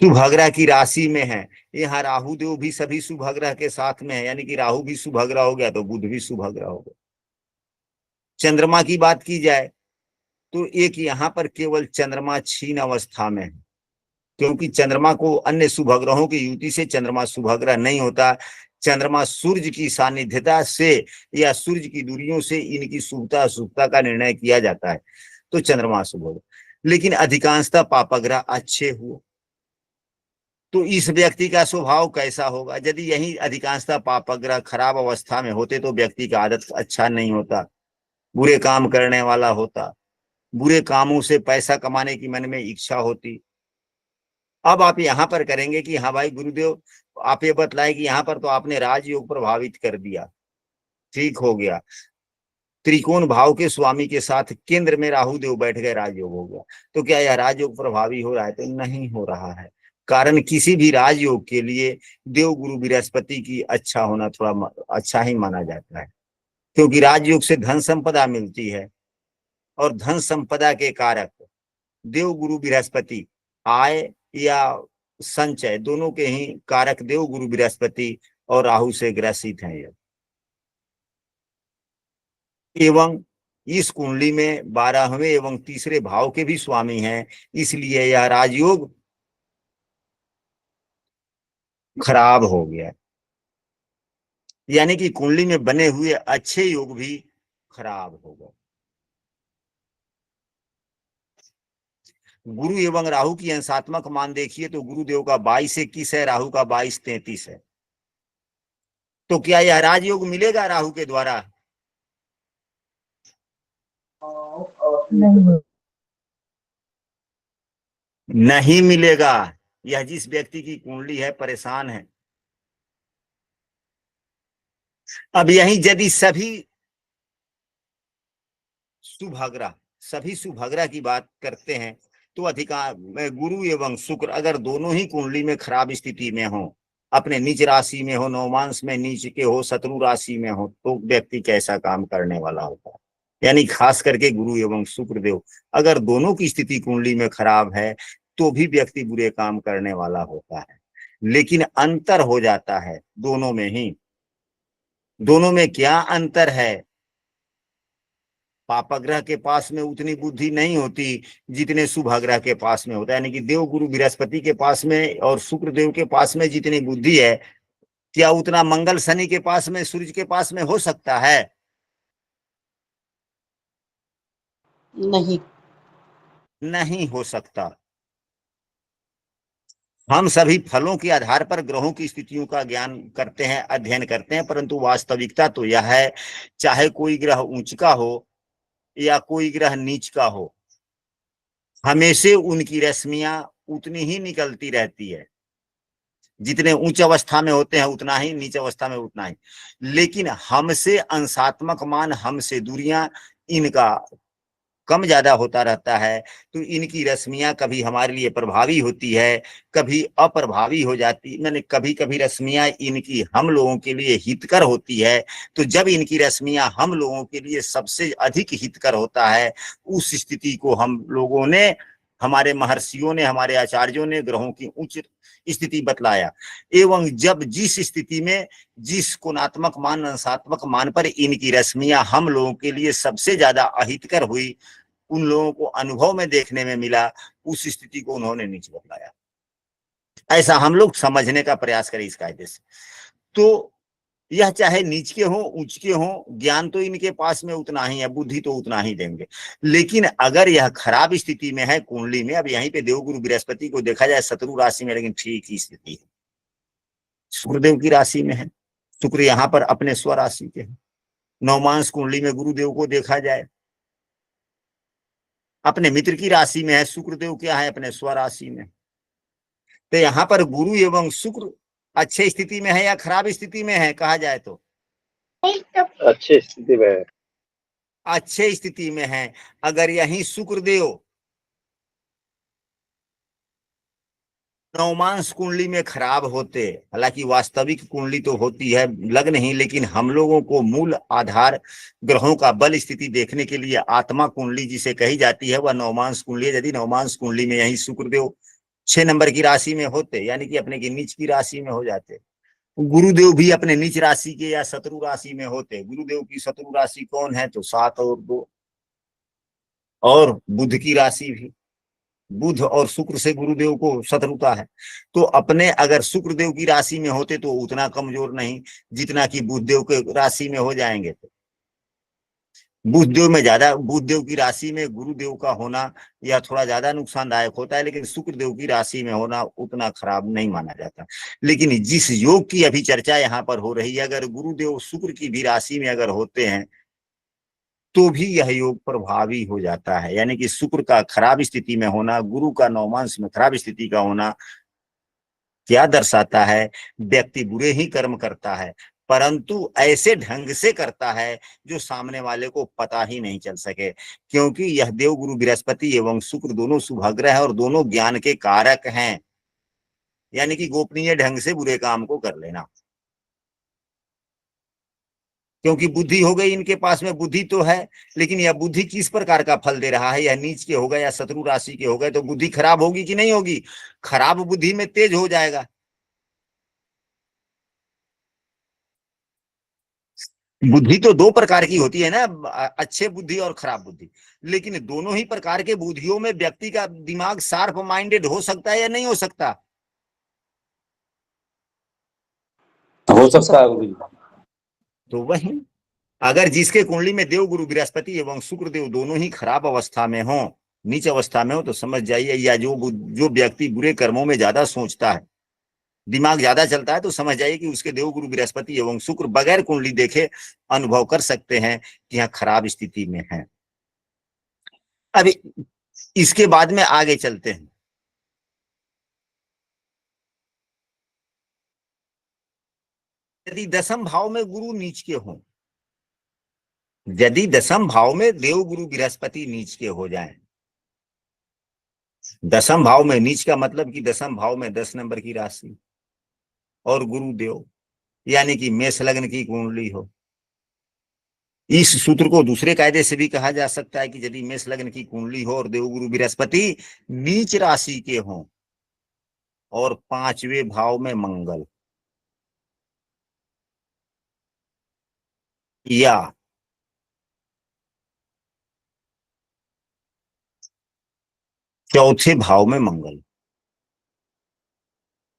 शुभग्रह की राशि में है, यहाँ राहु देव भी सभी शुभग्रह के साथ में है, यानी कि राहु भी शुभग्रह हो गया तो बुध भी शुभग्रह हो गया। चंद्रमा की बात की जाए तो एक यहाँ पर केवल चंद्रमा क्षीण अवस्था में है, क्योंकि चंद्रमा को अन्य शुभग्रहों की युति से चंद्रमा शुभग्रह नहीं होता। चंद्रमा सूर्य की सानिध्यता से या सूर्य की दूरियों से इनकी शुभता अशुभता का निर्णय किया जाता है, तो चंद्रमा शुभ होगा। लेकिन अधिकांशतः पापग्रह अच्छे हुए तो इस व्यक्ति का स्वभाव कैसा होगा? यदि यही अधिकांशतः पापग्रह खराब अवस्था में होते तो व्यक्ति का आदत अच्छा नहीं होता, बुरे काम करने वाला होता, बुरे कामों से पैसा कमाने की मन में इच्छा होती। अब आप यहाँ पर करेंगे कि हाँ भाई गुरुदेव आप ये बतलाए कि यहाँ पर तो आपने राजयोग प्रभावित कर दिया, ठीक हो गया, त्रिकोण भाव के स्वामी के साथ केंद्र में राहु देव बैठ गए, राजयोग हो गया, तो क्या यह राजयोग प्रभावी हो रहा है? तो नहीं हो रहा है। कारण किसी भी राजयोग के लिए देव गुरु बृहस्पति की अच्छा होना थोड़ा अच्छा ही माना जाता है, क्योंकि राजयोग से धन संपदा मिलती है और धन संपदा के कारक देव गुरु बृहस्पति, आय या संचय दोनों के ही कारक देव गुरु बृहस्पति और राहु से ग्रसित हैं। एवं इस कुंडली में 12वें एवं तीसरे भाव के भी स्वामी हैं, इसलिए यह राजयोग खराब हो गया, यानी कि कुंडली में बने हुए अच्छे योग भी खराब हो गए। गुरु एवं राहु की अंशात्मक मान देखिए तो गुरुदेव का 22-21 है, राहु का 22-33 है। तो क्या यह राजयोग मिलेगा राहु के द्वारा? नहीं मिलेगा। यह जिस व्यक्ति की कुंडली है परेशान है। अब यही यदि सभी शुभग्रह की बात करते हैं तो अधिकार गुरु एवं शुक्र अगर दोनों ही कुंडली में खराब स्थिति में हो, अपने नीच राशि में हो, नवमांश में नीच के हो, शत्रु राशि में हो, तो व्यक्ति कैसा काम करने वाला होता है? यानी खास करके गुरु एवं शुक्र देव अगर दोनों की स्थिति कुंडली में खराब है तो भी व्यक्ति बुरे काम करने वाला होता है। लेकिन अंतर हो जाता है दोनों में ही। दोनों में क्या अंतर है? पापग्रह के पास में उतनी बुद्धि नहीं होती जितने शुभग्रह के पास में होता है, यानी कि देव गुरु बृहस्पति के पास में और शुक्र देव के पास में जितनी बुद्धि है, क्या उतना मंगल शनि के पास में, सूर्य के पास में हो सकता है? नहीं, नहीं हो सकता। हम सभी फलों के आधार पर ग्रहों की स्थितियों का ज्ञान करते हैं, अध्ययन करते हैं, परंतु वास्तविकता तो यह है चाहे कोई ग्रह ऊंच का हो या कोई ग्रह नीच का हो, हमेशा उनकी रश्मियां उतनी ही निकलती रहती है। जितने उच्च अवस्था में होते हैं उतना ही, नीच अवस्था में उतना ही। लेकिन हमसे अंशात्मक मान, हमसे दूरियां इनका कम ज्यादा होता रहता है, तो इनकी रश्मियां कभी हमारे लिए प्रभावी होती है, कभी अप्रभावी हो जाती, मैंने कभी कभी रश्मियां इनकी हम लोगों के लिए हितकर होती है। तो जब इनकी रश्मियां हम लोगों के लिए सबसे अधिक हितकर होता है, उस स्थिति को हम लोगों ने, हमारे महर्षियों ने, हमारे आचार्यों ने ग्रहों की उच्च स्थिति बतलाया। एवं जब जिस स्थिति में जिस कोणात्मक मान, अंशात्मक मान पर इनकी रश्मियां हम लोगों के लिए सबसे ज्यादा अहितकर हुई, उन लोगों को अनुभव में देखने में मिला, उस स्थिति को उन्होंने नीच बतलाया। ऐसा हम लोग समझने का प्रयास करें इस कायदे से। तो यह चाहे नीच के हों, ऊंच के हों, ज्ञान तो इनके पास में उतना ही है, बुद्धि तो उतना ही देंगे। लेकिन अगर यह खराब स्थिति में है कुंडली में, अब यहीं पे देवगुरु बृहस्पति को देखा जाए शत्रु राशि में, लेकिन ठीक ही स्थिति है, शुक्रदेव की राशि में है, शुक्र यहाँ पर अपने स्वराशि के है। नवमांश कुंडली में गुरुदेव को देखा जाए अपने मित्र की राशि में है, शुक्रदेव क्या है? अपने स्वराशि में। तो यहाँ पर गुरु एवं शुक्र अच्छे स्थिति में है या खराब स्थिति में है कहा जाए तो? अच्छी स्थिति में है। अच्छे स्थिति में है। अगर यही शुक्रदेव नवमांश कुंडली में खराब होते, हालांकि वास्तविक कुंडली तो होती है लग नहीं, लेकिन हम लोगों को मूल आधार ग्रहों का बल स्थिति देखने के लिए आत्मा कुंडली जिसे कही जाती है वह नवमांश कुंडली है। यदि नवमांश कुंडली में यही शुक्रदेव 6 नंबर की राशि में होते, यानी कि अपने की नीच की राशि में हो जाते। गुरुदेव भी अपने नीच राशि के या शत्रु राशि में होते। गुरुदेव की शत्रु राशि कौन है? तो 7 और 2, और बुध की राशि भी। बुध और शुक्र से गुरुदेव को शत्रुता है। तो अपने अगर शुक्रदेव की राशि में होते तो उतना कमजोर नहीं जितना कि बुधदेव के राशि में हो जाएंगे। तो बुधदेव में ज्यादा, बुधदेव की राशि में गुरुदेव का होना या थोड़ा ज्यादा नुकसानदायक होता है, लेकिन शुक्रदेव की राशि में होना उतना खराब नहीं माना जाता। लेकिन जिस योग की अभी चर्चा यहाँ पर हो रही है, अगर गुरुदेव शुक्र की भी राशि में अगर होते हैं तो भी यह योग प्रभावी हो जाता है। यानी कि शुक्र का खराब स्थिति में होना, गुरु का नौमांश में खराब स्थिति का होना क्या दर्शाता है? व्यक्ति बुरे ही कर्म करता है, परंतु ऐसे ढंग से करता है जो सामने वाले को पता ही नहीं चल सके, क्योंकि यह देव गुरु बृहस्पति एवं शुक्र दोनों शुभ ग्रह है और दोनों ज्ञान के कारक हैं। यानी कि गोपनीय ढंग से बुरे काम को कर लेना, क्योंकि बुद्धि हो गई इनके पास में, बुद्धि तो है, लेकिन यह बुद्धि किस प्रकार का फल दे रहा है? यह नीच के हो गए या शत्रु राशि के हो गए तो बुद्धि खराब होगी कि नहीं होगी? खराब बुद्धि में तेज हो जाएगा। बुद्धि तो 2 प्रकार की होती है ना, अच्छे बुद्धि और खराब बुद्धि, लेकिन दोनों ही प्रकार के बुद्धियों में व्यक्ति का दिमाग शार्प माइंडेड हो सकता है या नहीं हो सकता? हो सकता है गुरुजी। तो वही, अगर जिसके कुंडली में देव गुरु बृहस्पति एवं शुक्र देव दोनों ही खराब अवस्था में हो, नीच अवस्था में हो, तो समझ जाइए, या जो व्यक्ति बुरे कर्मों में ज्यादा सोचता है, दिमाग ज्यादा चलता है, तो समझ जाइए कि उसके देव गुरु बृहस्पति एवं शुक्र बगैर कुंडली देखे अनुभव कर सकते हैं कि यहाँ खराब स्थिति में है। अभी इसके बाद में आगे चलते हैं। यदि दसम भाव में गुरु नीच के हों, यदि दसम भाव में देव गुरु बृहस्पति नीच के हो जाएं, दसम भाव में नीच का मतलब कि दसम भाव में 10 नंबर की राशि और गुरुदेव, यानी कि मेष लग्न की कुंडली हो। इस सूत्र को दूसरे कायदे से भी कहा जा सकता है कि यदि मेष लग्न की कुंडली हो और देवगुरु बृहस्पति नीच राशि के हों और 5वें भाव में मंगल, या चौथे भाव में मंगल,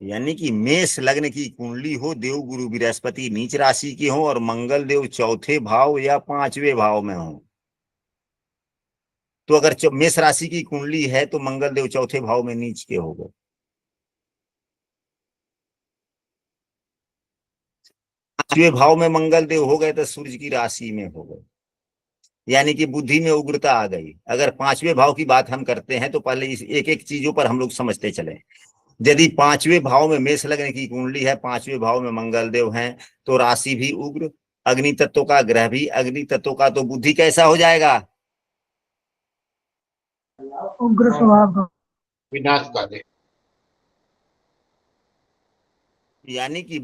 यानी कि मेष लग्न की कुंडली हो, देव गुरु बृहस्पति नीच राशि के हो और मंगल देव चौथे भाव या 5वें भाव में हो। तो अगर मेष राशि की कुंडली है तो मंगल देव चौथे भाव में नीच के हो गए। 5वें भाव में मंगल देव हो गए तो सूर्य की राशि में हो गए, यानी कि बुद्धि में उग्रता आ गई। अगर 5वें भाव की बात हम करते हैं तो पहले इस एक एक चीजों पर हम लोग समझते चले। यदि 5वें भाव में मेष लग्न की कुंडली है, 5वें भाव में मंगल देव हैं, तो राशि भी उग्र, अग्नि तत्व का ग्रह भी अग्नि तत्व का, तो बुद्धि कैसा हो जाएगा? उग्र स्वभाव का, विनाश का दे। यानी कि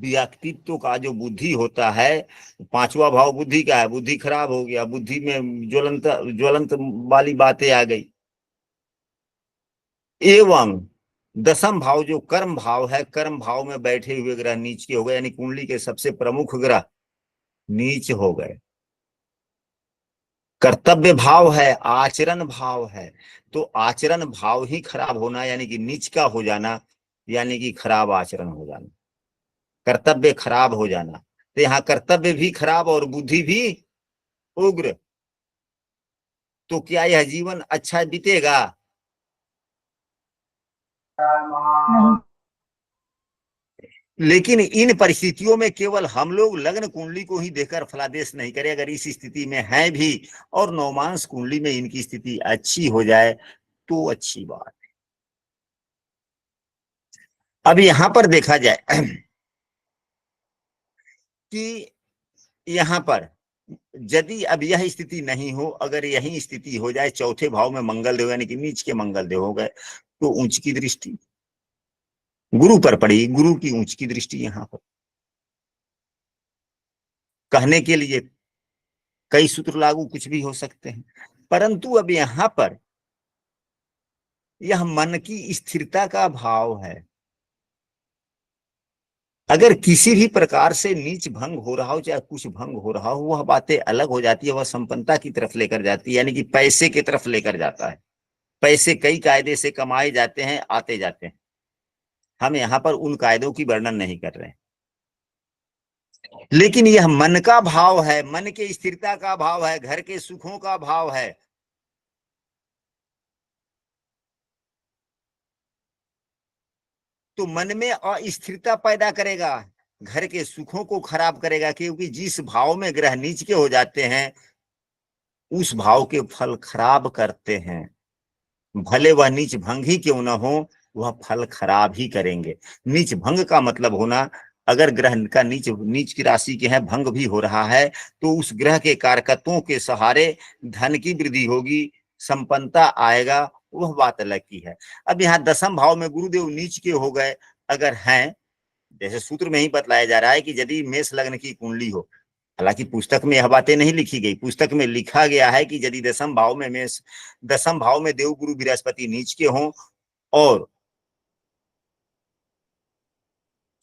व्यक्तित्व का जो बुद्धि होता है, 5वां भाव बुद्धि का है, बुद्धि खराब हो गया, बुद्धि में ज्वलंत ज्वलंत वाली बातें आ गई। एवं दसम भाव जो कर्म भाव है, कर्म भाव में बैठे हुए ग्रह नीच के हो गए, यानी कुंडली के सबसे प्रमुख ग्रह नीच हो गए। कर्तव्य भाव है, आचरण भाव है, तो आचरण भाव ही खराब होना, यानी कि नीच का हो जाना, यानी कि खराब आचरण हो जाना, कर्तव्य खराब हो जाना। तो यहाँ कर्तव्य भी खराब और बुद्धि भी उग्र, तो क्या यह जीवन अच्छा बीतेगा? नहीं, लेकिन इन परिस्थितियों में केवल हम लोग लग्न कुंडली को ही देखकर फलादेश नहीं करें। अगर इस स्थिति में है भी और नौमांस कुंडली में इनकी स्थिति अच्छी हो जाए तो अच्छी बात। अब यहां पर देखा जाए कि यहां पर यदि अब यह स्थिति नहीं हो, अगर यही स्थिति हो जाए, चौथे भाव में मंगल देव यानी कि नीच के मंगल देव हो गए, तो उच्च की दृष्टि गुरु पर पड़ी, गुरु की उच्च की दृष्टि यहां पर कहने के लिए कई सूत्र लागू कुछ भी हो सकते हैं, परंतु अब यहां पर यह मन की स्थिरता का भाव है। अगर किसी भी प्रकार से नीच भंग हो रहा हो, चाहे कुछ भंग हो रहा हो, वह बातें अलग हो जाती है, वह संपन्नता की तरफ लेकर जाती है, यानी कि पैसे की तरफ लेकर जाता है। पैसे कई कायदे से कमाए जाते हैं, आते जाते हैं। हम यहाँ पर उन कायदों की वर्णन नहीं कर रहे हैं, लेकिन यह मन का भाव है, मन के स्थिरता का भाव है, घर के सुखों का भाव है। तो मन में अस्थिरता पैदा करेगा, घर के सुखों को खराब करेगा, क्योंकि जिस भाव में ग्रह नीच के हो जाते हैं उस भाव के फल खराब करते हैं। भले वह नीच भंग ही क्यों न हो, वह फल खराब ही करेंगे। नीच भंग का मतलब होना, अगर ग्रह का नीच नीच की राशि के हैं, भंग भी हो रहा है, तो उस ग्रह के कारकत्वों के सहारे धन की वृद्धि होगी, संपन्नता आएगा, वह बात अलग की है। अब यहाँ दसम भाव में गुरुदेव नीच के हो गए अगर हैं, जैसे सूत्र में ही बतलाया जा रहा है कि यदि मेष लग्न की कुंडली हो, हालांकि पुस्तक में यह बातें नहीं लिखी गई, पुस्तक में लिखा गया है कि यदि दसम भाव में मेष, दसम भाव में देव गुरु बृहस्पति नीच के हों और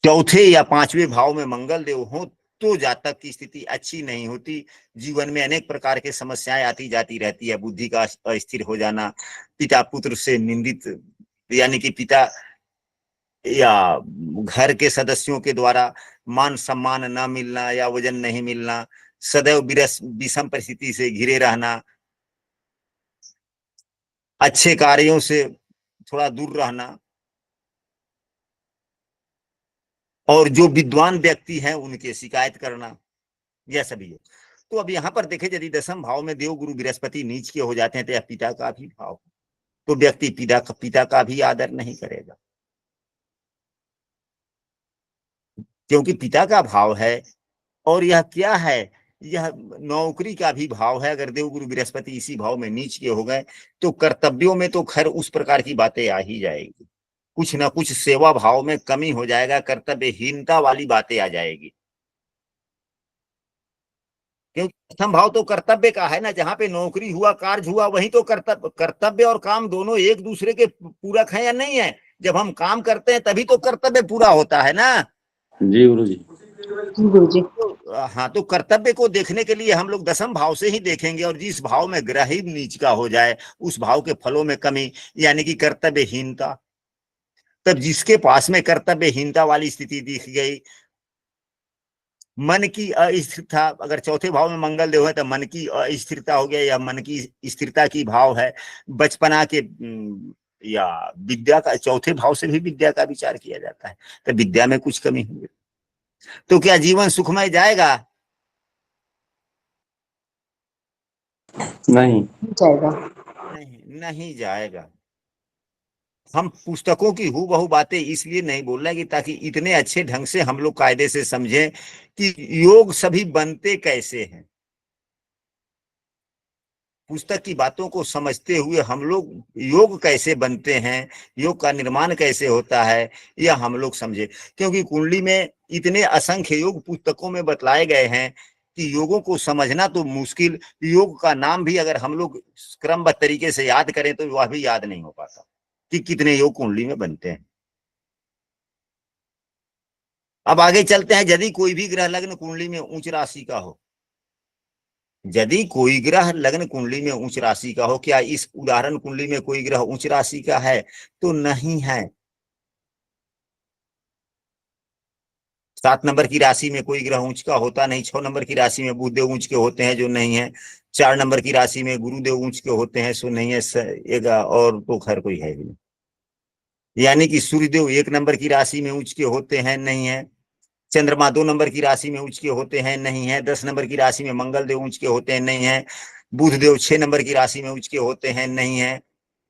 चौथे या पांचवें भाव में मंगल देव हो, तो जातक की स्थिति अच्छी नहीं होती। जीवन में अनेक प्रकार की समस्याएं आती जाती रहती है, बुद्धि का अस्थिर हो जाना, पिता पुत्र से निंदित, यानी कि पिता या घर के सदस्यों के द्वारा मान सम्मान न मिलना या वजन नहीं मिलना, सदैव विषम परिस्थिति से घिरे रहना, अच्छे कार्यों से थोड़ा दूर रहना, और जो विद्वान व्यक्ति हैं उनके शिकायत करना, यह सभी है। तो अब यहाँ पर देखें, यदि दसम भाव में देव गुरु बृहस्पति नीच के हो जाते हैं तो यह पिता का भी भाव, तो व्यक्ति पिता का भी आदर नहीं करेगा, क्योंकि पिता का भाव है। और यह क्या है, यह नौकरी का भी भाव है। अगर देवगुरु बृहस्पति इसी भाव में नीच के हो गए तो कर्तव्यों में तो खैर उस प्रकार की बातें आ ही जाएगी, कुछ ना कुछ सेवा भाव में कमी हो जाएगा, कर्तव्यहीनता वाली बातें आ जाएगी, क्योंकि प्रथम भाव तो कर्तव्य का है ना। जहां पे नौकरी हुआ, कार्य हुआ, वही तो कर्तव्य और काम दोनों एक दूसरे के पूरक है या नहीं है। जब हम काम करते हैं तभी तो कर्तव्य पूरा होता है ना। जी गुरु जी। गुरु जी। तो हाँ, तो कर्तव्य को देखने के लिए हम लोग दसम भाव से ही देखेंगे, और जिस भाव में ग्रह ही नीच का हो जाए उस भाव के फलों में कमी, यानी कि कर्तव्यहीनता। तब जिसके पास में कर्तव्यहीनता वाली स्थिति दिख गई, मन की अस्थिरता, अगर चौथे भाव में मंगल देव है तो मन की अस्थिरता हो गया, या मन की स्थिरता की भाव है बचपना के, या विद्या का, चौथे भाव से भी विद्या का विचार किया जाता है, तो विद्या में कुछ कमी हुई तो क्या जीवन सुखमय जाएगा? नहीं जाएगा। नहीं, नहीं जाएगा। हम पुस्तकों की हूबहू बातें इसलिए नहीं बोल रहे कि ताकि इतने अच्छे ढंग से हम लोग कायदे से समझें कि योग सभी बनते कैसे हैं। पुस्तक की बातों को समझते हुए हम लोग योग कैसे बनते हैं, योग का निर्माण कैसे होता है, यह हम लोग समझे। क्योंकि कुंडली में इतने असंख्य योग पुस्तकों में बतलाए गए हैं कि योगों को समझना तो मुश्किल, योग का नाम भी अगर हम लोग क्रमबद्ध तरीके से याद करें तो वह भी याद नहीं हो पाता कि कितने योग कुंडली में बनते हैं। अब आगे चलते हैं। यदि कोई भी ग्रह लग्न कुंडली में उच्च राशि का हो, यदि कोई ग्रह लग्न कुंडली में उच्च राशि का हो, क्या इस उदाहरण कुंडली में कोई ग्रह उच्च राशि का है? तो नहीं है। 7 नंबर की राशि में कोई ग्रह उच्च का होता नहीं। 6 नंबर की राशि में बुधदेव उच्च के होते हैं, जो नहीं है। 4 नंबर की राशि में गुरुदेव उच्च के होते हैं, सो नहीं है। और तो खैर कोई है ही नहीं। यानी कि सूर्यदेव 1 नंबर की राशि में उच्च के होते हैं, नहीं है। चंद्रमा 2 नंबर की राशि में उच्च के होते हैं, नहीं है। 10 नंबर की राशि में मंगल देव उच्च के होते हैं, नहीं है। बुध देव 6 नंबर की राशि में उच्च के होते हैं, नहीं है।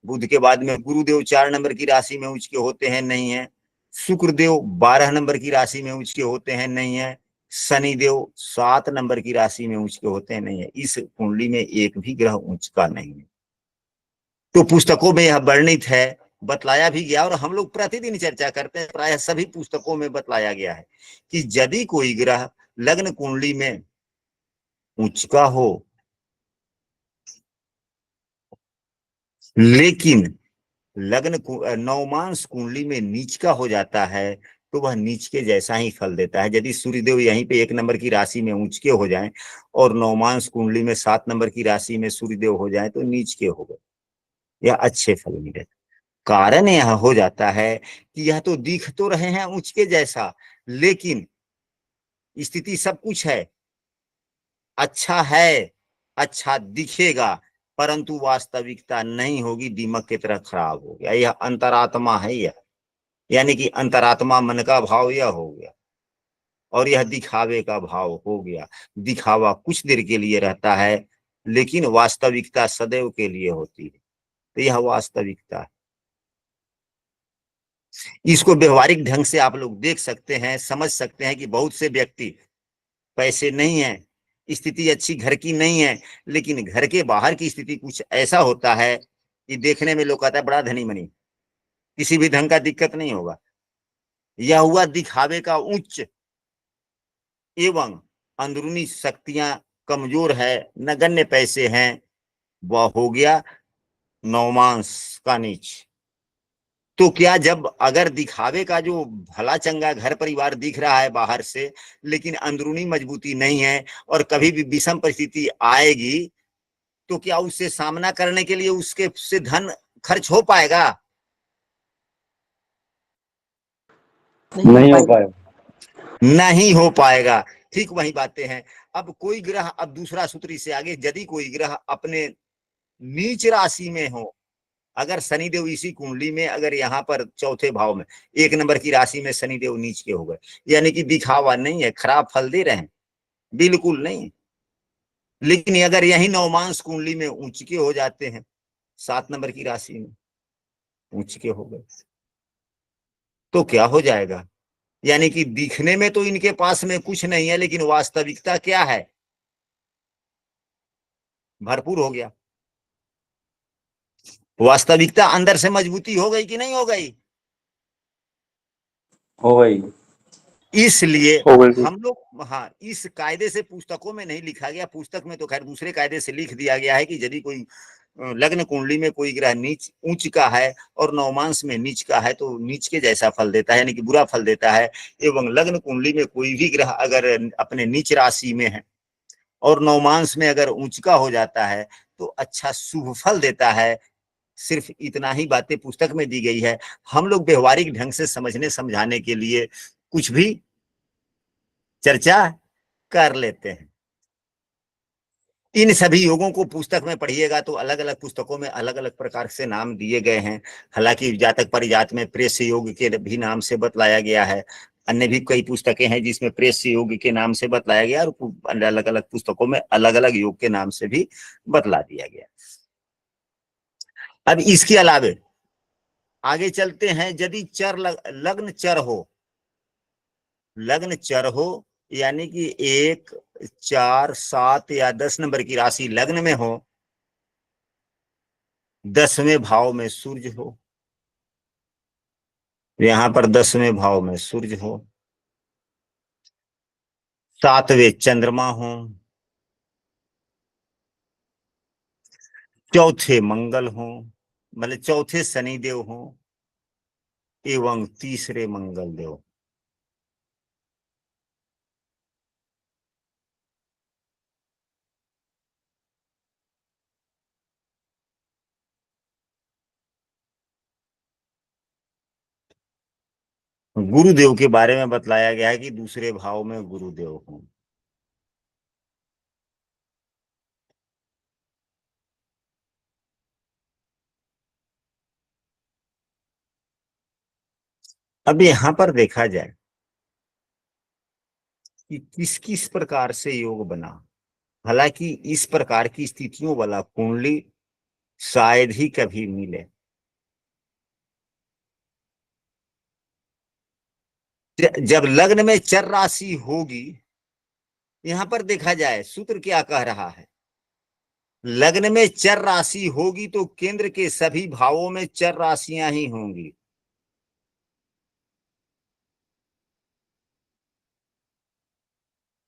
बुध के बाद में गुरुदेव 4 नंबर की राशि में उच्च के होते हैं, नहीं है। शुक्रदेव 12 नंबर की राशि में उच्च के होते हैं, नहीं है। शनिदेव 7 नंबर की राशि में उच्च के होते हैं, नहीं है। इस कुंडली में एक भी ग्रह उच्च का नहीं है। तो पुस्तकों में यह वर्णित है, बतलाया भी गया, और हम लोग प्रतिदिन चर्चा करते हैं, प्रायः सभी पुस्तकों में बतलाया गया है कि यदि कोई ग्रह लग्न कुंडली में उच्च का हो, लेकिन नवमांश कुंडली में नीच का हो जाता है तो वह नीच के जैसा ही फल देता है। यदि सूर्यदेव यहीं पे 1 नंबर की राशि में ऊंच के हो जाएं और नवमांश कुंडली में 7 नंबर की राशि में सूर्यदेव हो जाएं तो नीच के हो गए, यह अच्छे फल मिले। कारण यह हो जाता है कि यह तो दिख तो रहे हैं ऊंच के जैसा, लेकिन स्थिति सब कुछ है, अच्छा है, अच्छा दिखेगा, परंतु वास्तविकता नहीं होगी, दीमक की तरह खराब हो गया। यह अंतरात्मा है, यह यानी कि अंतरात्मा मन का भाव यह हो गया, और यह दिखावे का भाव हो गया। दिखावा कुछ देर के लिए रहता है, लेकिन वास्तविकता सदैव के लिए होती है। तो यह वास्तविकता है। इसको व्यवहारिक ढंग से आप लोग देख सकते हैं, समझ सकते हैं कि बहुत से व्यक्ति पैसे नहीं है, स्थिति अच्छी घर की नहीं है, लेकिन घर के बाहर की स्थिति कुछ ऐसा होता है कि देखने में लोग कहता है बड़ा धनी मनी, किसी भी ढंग का दिक्कत नहीं होगा। यह हुआ दिखावे का उच्च, एवं अंदरूनी शक्तियां कमजोर है, नगण्य पैसे हैं, वह हो गया नवमांश का नीच। तो क्या जब अगर दिखावे का जो भला चंगा घर परिवार दिख रहा है बाहर से, लेकिन अंदरूनी मजबूती नहीं है और कभी भी विषम परिस्थिति आएगी, तो क्या उससे सामना करने के लिए उसके से धन खर्च हो पाएगा? नहीं हो पाएगा। नहीं हो पाएगा। ठीक वही बातें हैं। अब कोई ग्रह, अब दूसरा सूत्र इससे आगे, यदि कोई ग्रह अपने नीच राशि में हो, अगर शनिदेव इसी कुंडली में अगर यहाँ पर चौथे भाव में 1 नंबर की राशि में शनिदेव नीच के हो गए, यानी कि दिखावा नहीं है, खराब फल दे रहे हैं, बिल्कुल नहीं। लेकिन अगर यही नवमांश कुंडली में ऊंच के हो जाते हैं, 7 नंबर की राशि में ऊंच के हो गए, तो क्या हो जाएगा? यानी कि दिखने में तो इनके पास में कुछ नहीं है, लेकिन वास्तविकता क्या है? भरपूर हो गया। वास्तविकता अंदर से मजबूती हो गई कि नहीं हो गई? हो गई। इसलिए हो गई। हम लोग, हाँ, इस कायदे से पुस्तकों में नहीं लिखा गया, पुस्तक में तो खैर दूसरे कायदे से लिख दिया गया है कि यदि कोई लग्न कुंडली में कोई ग्रह नीच ऊंच का है और नवमांश में नीच का है तो नीच के जैसा फल देता है, यानी कि बुरा फल देता है। एवं लग्न कुंडली में कोई भी ग्रह अगर अपने नीच राशि में है और नवमांश में अगर ऊंच का हो जाता है तो अच्छा शुभ फल देता है। सिर्फ इतना ही बातें पुस्तक में दी गई है। हम लोग व्यवहारिक ढंग से समझने समझाने के लिए कुछ भी चर्चा कर लेते हैं। इन सभी योगों को पुस्तक में पढ़िएगा तो अलग अलग पुस्तकों में अलग अलग प्रकार से नाम दिए गए हैं। हालांकि जातक परिजात में प्रेष्य योग के भी नाम से बतलाया गया है। अन्य भी कई पुस्तकें हैं जिसमें प्रेष्य योग के नाम से बतलाया गया, और अलग अलग पुस्तकों में अलग अलग योग के नाम से भी बतला दिया गया। अब इसके अलावे आगे चलते हैं। यदि लग्न चर हो, लग्न चर हो यानी कि 1, 4, 7 या 10 नंबर की राशि लग्न में हो, 10वें भाव में सूर्य हो, यहां पर 10वें भाव में सूर्य हो, 7वें चंद्रमा हो, चौथे मंगल हो, मतलब चौथे शनिदेव हो, एवं तीसरे मंगल देव। गुरुदेव के बारे में बतलाया गया है कि दूसरे भाव में गुरुदेव हो। अब यहां पर देखा जाए कि किस किस प्रकार से योग बना। हालांकि इस प्रकार की स्थितियों वाला कुंडली शायद ही कभी मिले। जब लग्न में चर राशि होगी, यहां पर देखा जाए सूत्र क्या कह रहा है। लग्न में चर राशि होगी तो केंद्र के सभी भावों में चर राशियां ही होंगी।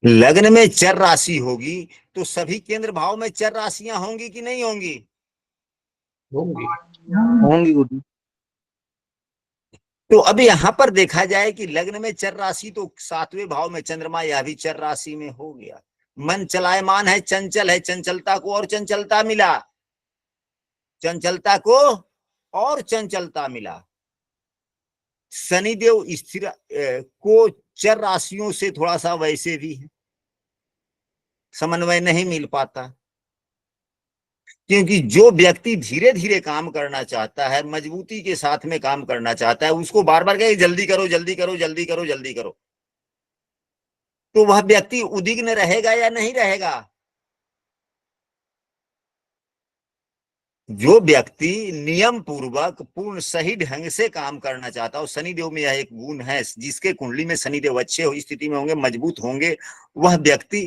लग्न में चर राशि होगी तो सभी केंद्र भाव में चर राशियां होंगी कि नहीं होंगी? होंगी। होंगी। होंगी गुरु। तो अब यहां पर देखा जाए कि लग्न में चर राशि तो 7वें भाव में चंद्रमा, यह भी चर राशि में हो गया। मन चलायमान है, चंचल है, चंचलता को और चंचलता मिला, चंचलता को और चंचलता मिला। शनिदेव स्थिर को चर राशियों से थोड़ा सा वैसे भी है, समन्वय नहीं मिल पाता, क्योंकि जो व्यक्ति धीरे धीरे काम करना चाहता है, मजबूती के साथ में काम करना चाहता है, उसको बार बार कहे जल्दी करो जल्दी करो जल्दी करो जल्दी करो, तो वह व्यक्ति उद्विग्न रहेगा या नहीं रहेगा? जो व्यक्ति नियम पूर्वक पूर्ण सही ढंग से काम करना चाहता है, शनिदेव में यह एक गुण है, जिसके कुंडली में शनिदेव अच्छे स्थिति में होंगे, मजबूत होंगे, वह व्यक्ति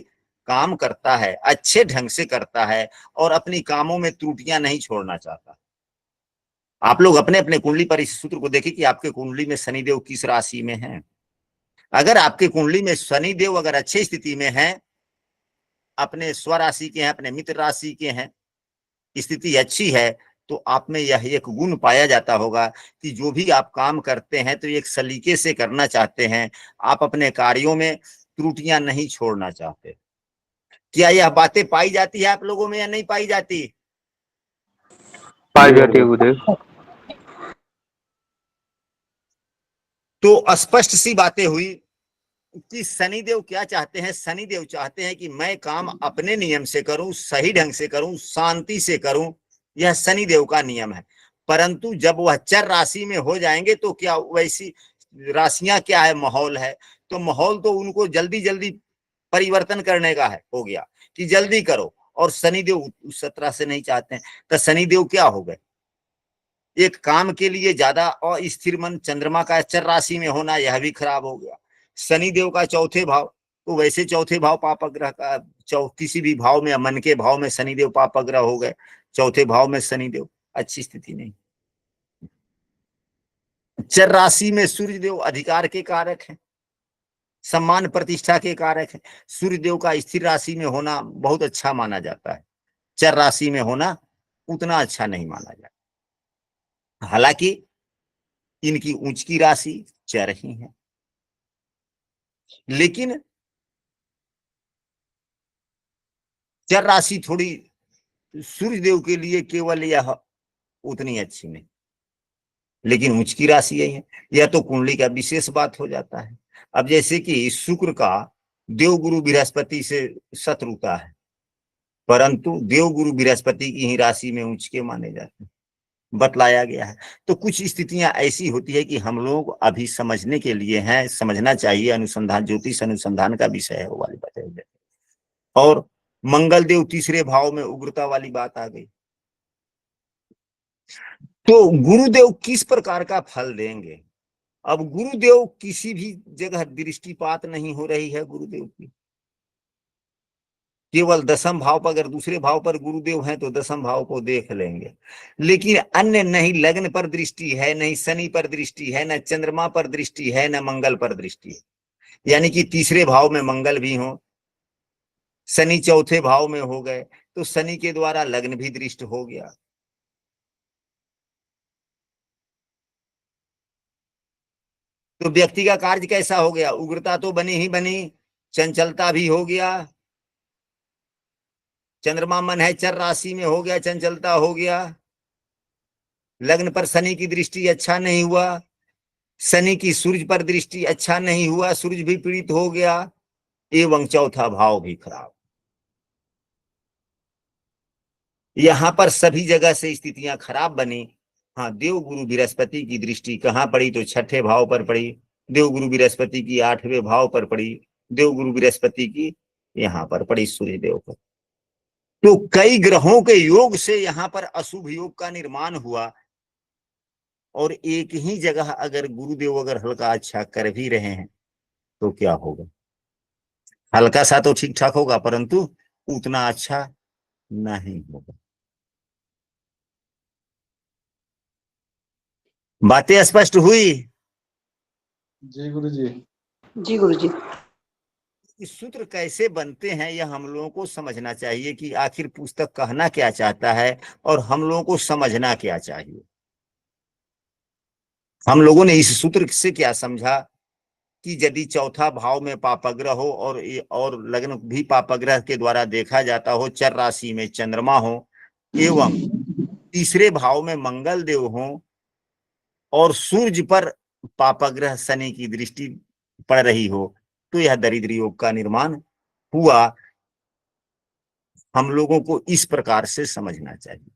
काम करता है, अच्छे ढंग से करता है और अपनी कामों में त्रुटियां नहीं छोड़ना चाहता। आप लोग अपने अपने कुंडली पर इस सूत्र को देखिए कि आपके कुंडली में शनिदेव किस राशि में है। अगर आपके कुंडली में शनिदेव अगर अच्छी स्थिति में है, अपने स्वराशि के हैं, अपने मित्र राशि के हैं, स्थिति अच्छी है, तो आप में यह एक गुण पाया जाता होगा कि जो भी आप काम करते हैं तो एक सलीके से करना चाहते हैं, आप अपने कार्यों में त्रुटियां नहीं छोड़ना चाहते। क्या यह बातें पाई जाती है आप लोगों में या नहीं पाई जाती? पाई जाती है गुरुदेव। तो स्पष्ट सी बातें हुई कि शनिदेव क्या चाहते हैं। शनिदेव चाहते हैं कि मैं काम अपने नियम से करूं, सही ढंग से करूं, शांति से करूं, यह शनिदेव का नियम है। परंतु जब वह चर राशि में हो जाएंगे तो क्या वैसी राशियां क्या है, माहौल है, तो माहौल तो उनको जल्दी जल्दी परिवर्तन करने का है, हो गया कि जल्दी करो, और शनिदेव उस तरह से नहीं चाहते हैं। तो शनिदेव क्या हो गए, एक काम के लिए ज्यादा अस्थिर मन, चंद्रमा का चर राशि में होना, यह भी खराब हो गया। शनिदेव का चौथे भाव, तो वैसे चौथे भाव पापग्रह का, किसी भी भाव में, मन के भाव में शनिदेव पापग्रह हो गए, चौथे भाव में शनिदेव, अच्छी स्थिति नहीं। चर राशि में सूर्यदेव अधिकार के कारक हैं, सम्मान प्रतिष्ठा के कारक है। सूर्यदेव का स्थिर राशि में होना बहुत अच्छा माना जाता है, चर राशि में होना उतना अच्छा नहीं माना जाता। हालांकि इनकी उच्च की राशि चर ही है, लेकिन चर राशि थोड़ी सूर्यदेव के लिए केवल यह उतनी अच्छी नहीं, लेकिन उच्च की राशि यही है, यह तो कुंडली का विशेष बात हो जाता है। अब जैसे कि शुक्र का देवगुरु बृहस्पति से शत्रुता है, परंतु देवगुरु बृहस्पति की ही राशि में उच्च के माने जाते हैं, बतलाया गया है। तो कुछ स्थितियां ऐसी होती है कि हम लोग अभी समझने के लिए हैं, समझना चाहिए, अनुसंधान, ज्योतिष अनुसंधान का विषय है, वो वाली बात। और मंगल देव तीसरे भाव में उग्रता वाली बात आ गई, तो गुरुदेव किस प्रकार का फल देंगे? अब गुरुदेव किसी भी जगह दृष्टिपात नहीं हो रही है गुरुदेव की, केवल दसम भाव पर, अगर दूसरे भाव पर गुरुदेव हैं तो दसम भाव को देख लेंगे, लेकिन अन्य नहीं लग्न पर दृष्टि है, नहीं शनि पर दृष्टि है, न चंद्रमा पर दृष्टि है, न मंगल पर दृष्टि है। यानी कि तीसरे भाव में मंगल भी हो, शनि चौथे भाव में हो गए, तो शनि के द्वारा लग्न भी दृष्ट हो गया। तो व्यक्ति का कार्य कैसा हो गया, उग्रता तो बनी ही बनी, चंचलता भी हो गया, चंद्रमा मन है चर राशि में हो गया, चंचलता हो गया, लग्न पर शनि की दृष्टि अच्छा नहीं हुआ, शनि की सूर्य पर दृष्टि अच्छा नहीं हुआ, सूर्य भी पीड़ित हो गया, एवं चौथा भाव भी खराब। यहां पर सभी जगह से स्थितियां खराब बनी। हाँ, देवगुरु बृहस्पति की दृष्टि कहां पड़ी, तो छठे भाव पर पड़ी, देवगुरु बृहस्पति की 8वें भाव पर पड़ी, देवगुरु बृहस्पति की यहां पर पड़ी, सूर्य देव पर। तो कई ग्रहों के योग से यहां पर अशुभ योग का निर्माण हुआ, और एक ही जगह अगर गुरुदेव अगर हल्का अच्छा कर भी रहे हैं तो क्या होगा, हल्का सा तो ठीक ठाक होगा, परंतु उतना अच्छा नहीं होगा। बातें स्पष्ट हुई? जी गुरु जी। जी गुरु जी। इस सूत्र कैसे बनते हैं यह हम लोगों को समझना चाहिए कि आखिर पुस्तक कहना क्या चाहता है और हम लोगों को समझना क्या चाहिए। हम लोगों ने इस सूत्र से क्या समझा कि यदि चौथा भाव में पापग्रह हो और लग्न भी पापग्रह के द्वारा देखा जाता हो, चर राशि में चंद्रमा हो एवं तीसरे भाव में मंगल देव हो और सूर्य पर पापग्रह शनि की दृष्टि पड़ रही हो, तो यह दरिद्र योग का निर्माण हुआ। हम लोगों को इस प्रकार से समझना चाहिए।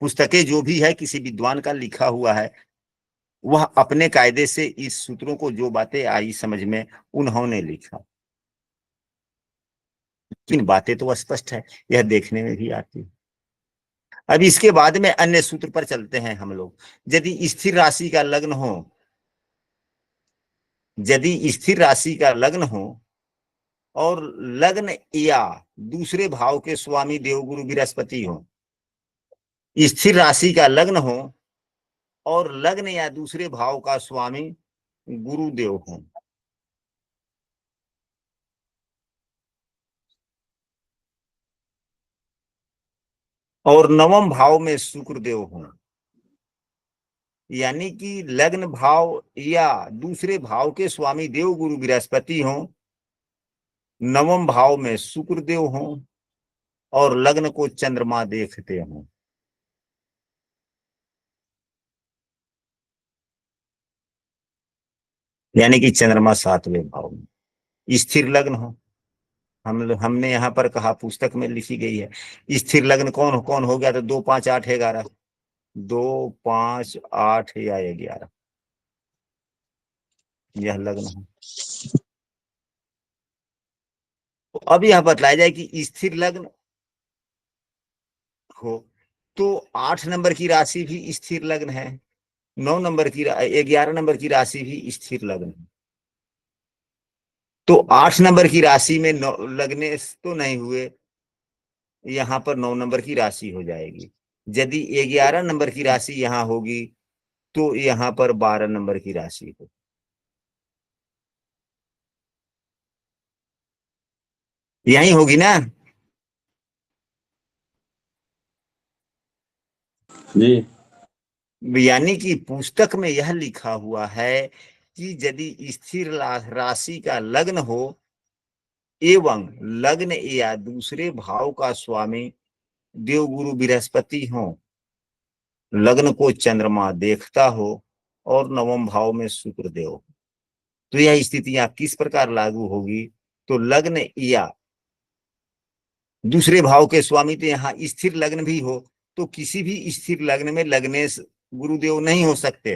पुस्तकें जो भी है किसी विद्वान का लिखा हुआ है, वह अपने कायदे से इस सूत्रों को जो बातें आई समझ में उन्होंने लिखा, लेकिन बातें तो स्पष्ट है, यह देखने में भी आती है। अब इसके बाद में अन्य सूत्र पर चलते हैं हम लोग। यदि स्थिर राशि का लग्न हो, यदि स्थिर राशि का लग्न हो और लग्न या दूसरे भाव के स्वामी देवगुरु बृहस्पति हो, स्थिर राशि का लग्न हो और लग्न या दूसरे भाव का स्वामी गुरुदेव हो, और नवम भाव में शुक्रदेव हो, यानी कि लग्न भाव या दूसरे भाव के स्वामी देव गुरु बृहस्पति हो, नवम भाव में शुक्रदेव हो और लग्न को चंद्रमा देखते हो, यानी कि चंद्रमा सातवें भाव में स्थिर लग्न हो। हमने यहाँ पर कहा, पुस्तक में लिखी गई है, स्थिर लग्न कौन कौन हो गया, तो 2 5 8 11, 2 5 8 या 11 यह लग्न है। तो अब यह बतलाया जाए कि स्थिर लग्न हो तो 8 नंबर की राशि भी स्थिर लग्न है, 9 नंबर की 11 नंबर की राशि भी स्थिर लग्न है। तो 8 नंबर की राशि में लगने तो नहीं हुए, यहां पर 9 नंबर की राशि हो जाएगी। यदि 11 नंबर की राशि यहां होगी तो यहां पर 12 नंबर की राशि हो, यही होगी ना जी। यानी कि पुस्तक में यह लिखा हुआ है कि यदि स्थिर राशि का लग्न हो एवं लग्न या दूसरे भाव का स्वामी देवगुरु बृहस्पति हो, लग्न को चंद्रमा देखता हो और नवम भाव में शुक्रदेव हो, तो यह स्थितियां किस प्रकार लागू होगी, तो लग्न या दूसरे भाव के स्वामी तो यहाँ स्थिर लग्न भी हो, तो किसी भी स्थिर लग्न में लग्नेश गुरुदेव नहीं हो सकते,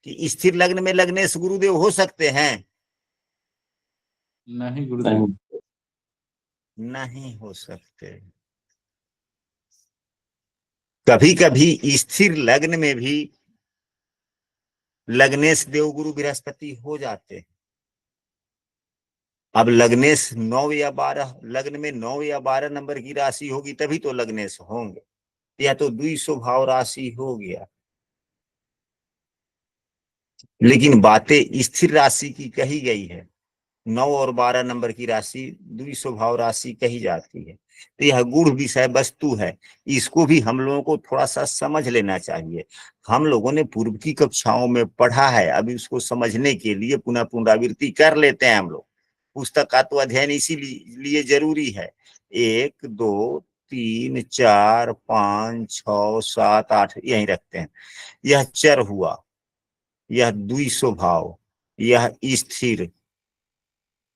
कि स्थिर लग्न में लग्नेश गुरुदेव हो सकते हैं, नहीं गुरुदेव, नहीं हो सकते। कभी कभी स्थिर लग्न में भी लग्नेश देवगुरु बृहस्पति हो जाते हैं। अब लग्नेश 9 या 12, लग्न में 9 या 12 नंबर की राशि होगी तभी तो लग्नेश होंगे, या तो द्विस्व भाव राशि हो गया। लेकिन बातें स्थिर राशि की कही गई है, 9 और 12 नंबर की राशि द्विस्व भाव राशि कही जाती है, तो यह गूढ़ विषय वस्तु है, इसको भी हम लोगों को थोड़ा सा समझ लेना चाहिए। हम लोगों ने पूर्व की कक्षाओं में पढ़ा है, अभी उसको समझने के लिए पुनः पुनरावृत्ति कर लेते हैं हम लोग। पुस्तक का तो अध्ययन इसीलिए जरूरी है। 1 2 3 4 5 6 7 8 यही रखते हैं। यह चर हुआ, यह द्विस्व भाव, यह स्थिर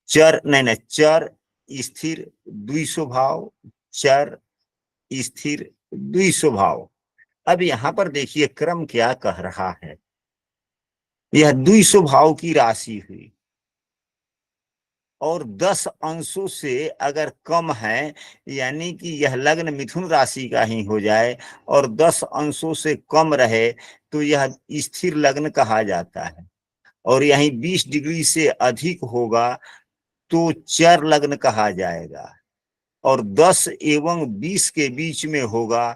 चर, नहीं चर स्थिर द्विस्व भाव, चर स्थिर द्विस्व भाव। अब यहां पर देखिए क्रम क्या कह रहा है, यह द्विस्व भाव की राशि हुई और 10 अंशों से अगर कम है, यानी कि यह लग्न मिथुन राशि का ही हो जाए और 10 अंशों से कम रहे तो यह स्थिर लग्न कहा जाता है, और यही 20 डिग्री से अधिक होगा तो चर लग्न कहा जाएगा, और 10 एवं 20 के बीच में होगा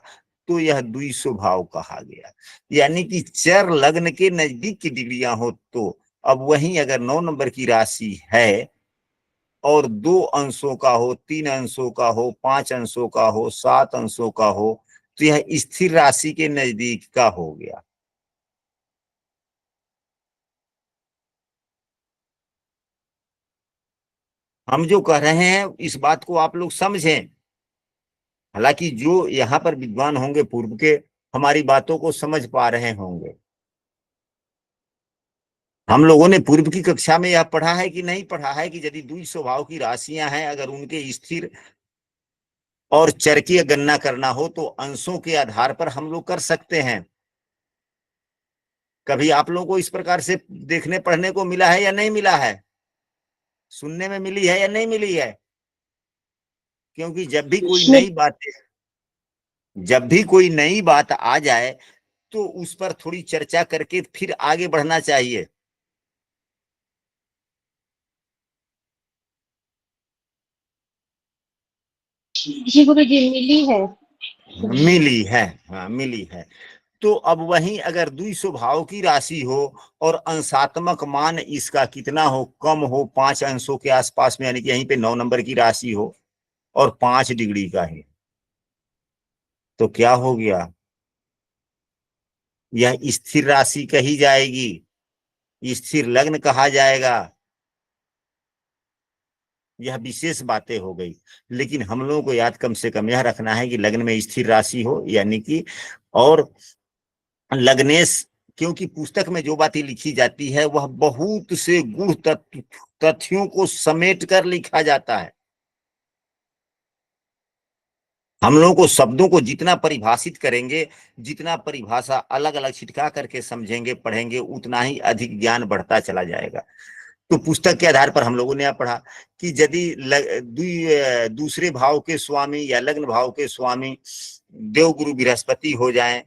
तो यह द्विस्व भाव कहा गया। यानी कि चर लग्न के नजदीक की डिग्रियां हो तो, अब वहीं अगर 9 नंबर की राशि है और 2 अंशों का हो, 3 अंशों का हो, 5 अंशों का हो, 7 अंशों का हो, तो यह स्थिर राशि के नजदीक का हो गया। हम जो कह रहे हैं इस बात को आप लोग समझें। हालांकि जो यहाँ पर विद्वान होंगे पूर्व के, हमारी बातों को समझ पा रहे होंगे। हम लोगों ने पूर्व की कक्षा में यह पढ़ा है कि नहीं पढ़ा है कि यदि द्वि स्वभाव की राशियां हैं, अगर उनके स्थिर और चर की गणना करना हो तो अंशों के आधार पर हम लोग कर सकते हैं। कभी आप लोगों को इस प्रकार से देखने पढ़ने को मिला है या नहीं मिला है? सुनने में मिली है या नहीं मिली है? क्योंकि जब भी कोई नई बात आ जाए तो उस पर थोड़ी चर्चा करके फिर आगे बढ़ना चाहिए। जी गुरु जी मिली है। मिली है, हाँ मिली है। तो अब वहीं अगर द्वि स्वभाव की राशि हो और अंशात्मक मान इसका कितना हो, कम हो 5 अंशों के आसपास में, यानी कि यहीं पे 9 नंबर की राशि हो और 5 डिग्री का है, तो क्या हो गया? यह स्थिर राशि कही जाएगी, स्थिर लग्न कहा जाएगा। यह विशेष बातें हो गई। लेकिन हम लोगों को याद कम से कम यह रखना है कि लग्न में स्थिर राशि हो, यानी कि और लग्नेश, क्योंकि पुस्तक में जो बातें लिखी जाती है वह बहुत से गूढ़ तथ्यों को समेट कर लिखा जाता है। हम लोगों को शब्दों को जितना परिभाषित करेंगे, जितना परिभाषा अलग अलग छिटका करके समझेंगे पढ़ेंगे, उतना ही अधिक ज्ञान बढ़ता चला जाएगा। तो पुस्तक के आधार पर हम लोगों ने पढ़ा कि यदि दूसरे भाव के स्वामी या लग्न भाव के स्वामी देवगुरु बृहस्पति हो जाएं,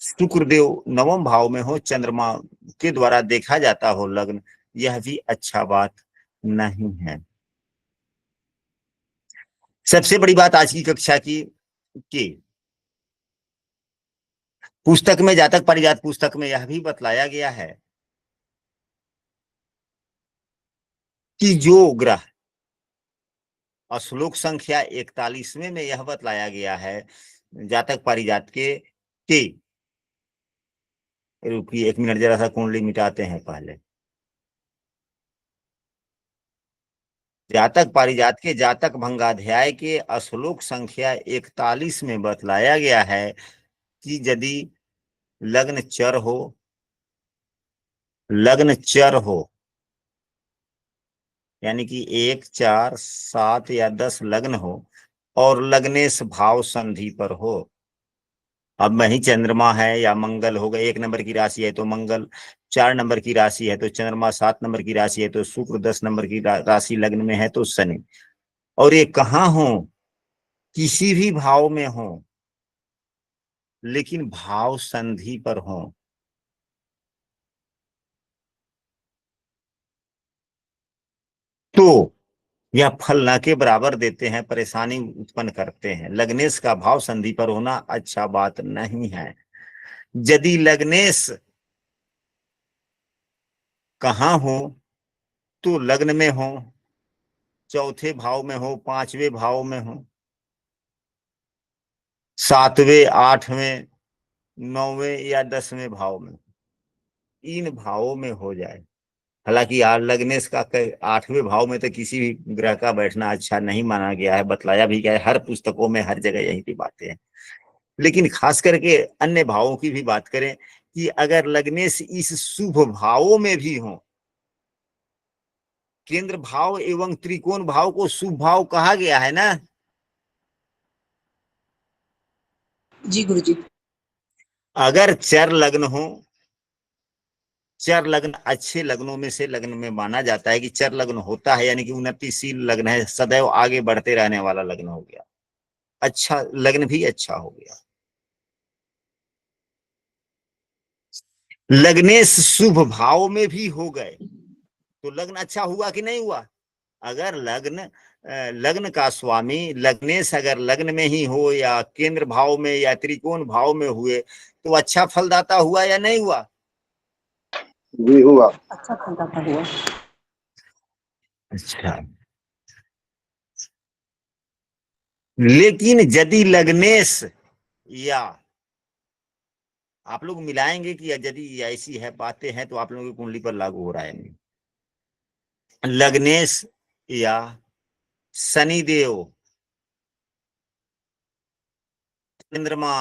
शुक्रदेव नवम भाव में हो, चंद्रमा के द्वारा देखा जाता हो लग्न, यह भी अच्छा बात नहीं है। सबसे बड़ी बात आज की कक्षा की कि पुस्तक में, जातक पारिजात पुस्तक में यह भी बतलाया गया है कि जो ग्रह, श्लोक संख्या 41वें में यह बतलाया गया है जातक पारिजात के रुकिए 1 मिनट, जरा सा कुंडली मिटाते हैं पहले। जातक पारिजात के जातक भंगाध्याय के श्लोक संख्या 41 में बतलाया गया है कि यदि लग्न चर हो, यानी कि 1, 4, 7 या 10 लग्न हो और लग्नेश भाव संधि पर हो। अब वही चंद्रमा है या मंगल होगा, 1 नंबर की राशि है तो मंगल, 4 नंबर की राशि है तो चंद्रमा, 7 नंबर की राशि है तो शुक्र, 10 नंबर की राशि लग्न में है तो शनि, और ये कहाँ हो? किसी भी भाव में हो, लेकिन भाव संधि पर हो, तो यह फल न के बराबर देते हैं, परेशानी उत्पन्न करते हैं। लग्नेश का भाव संधि पर होना अच्छा बात नहीं है। यदि लग्नेश कहाँ हो तो लग्न में हो, चौथे भाव में हो, 5वें भाव में हो, 7वें, 8वें, 9वें या 10वें भाव में, इन भावों में हो जाए। हालांकि यार लग्नेश का 8वें भाव में तो किसी भी ग्रह का बैठना अच्छा नहीं माना गया है, बतलाया भी गया है हर पुस्तकों में, हर जगह यही की बातें हैं। लेकिन खास करके अन्य भावों की भी बात करें कि अगर लग्नेश इस शुभ भावों में भी हो, केंद्र भाव एवं त्रिकोण भाव को शुभ भाव कहा गया है ना। जी गुरु जी। अगर चर लग्न हो, चर लग्न अच्छे लग्नों में से लग्न में माना जाता है कि चर लग्न होता है, यानी कि उन्नतिशील लग्न है, सदैव आगे बढ़ते रहने वाला लग्न हो गया, अच्छा लग्न भी अच्छा हो गया। लग्नेश शुभ भाव में भी हो गए तो लग्न अच्छा हुआ कि नहीं हुआ? अगर लग्न का स्वामी लग्नेश अगर लग्न में ही हो या केंद्र भाव में या त्रिकोण भाव में हुए तो अच्छा फलदाता हुआ या नहीं हुआ? जी हुआ। अच्छा फलदाता हुआ। अच्छा, लेकिन यदि लग्नेश या, आप लोग मिलाएंगे कि यदि ऐसी है बातें हैं तो आप लोगों की कुंडली पर लागू हो रहा है नहीं। लग्नेश या शनिदेव, चंद्रमा,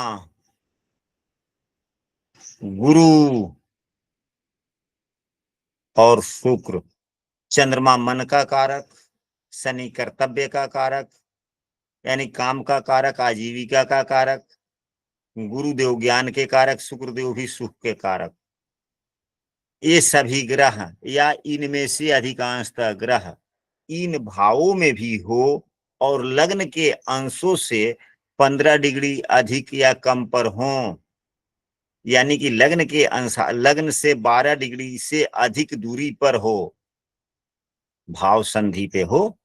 गुरु और शुक्र। चंद्रमा मन का कारक, शनि कर्तव्य का कारक यानी काम का कारक, आजीविका का कारक, गुरुदेव ज्ञान के कारक, शुक्रदेव भी सुख के कारक। ये सभी ग्रह या इनमें से अधिकांशतः ग्रह इन भावों में भी हो और लग्न के अंशों से 15 डिग्री अधिक या कम पर हो, यानी कि लग्न के अंश लग्न से 12 डिग्री से अधिक दूरी पर हो, भाव संधि पे हो।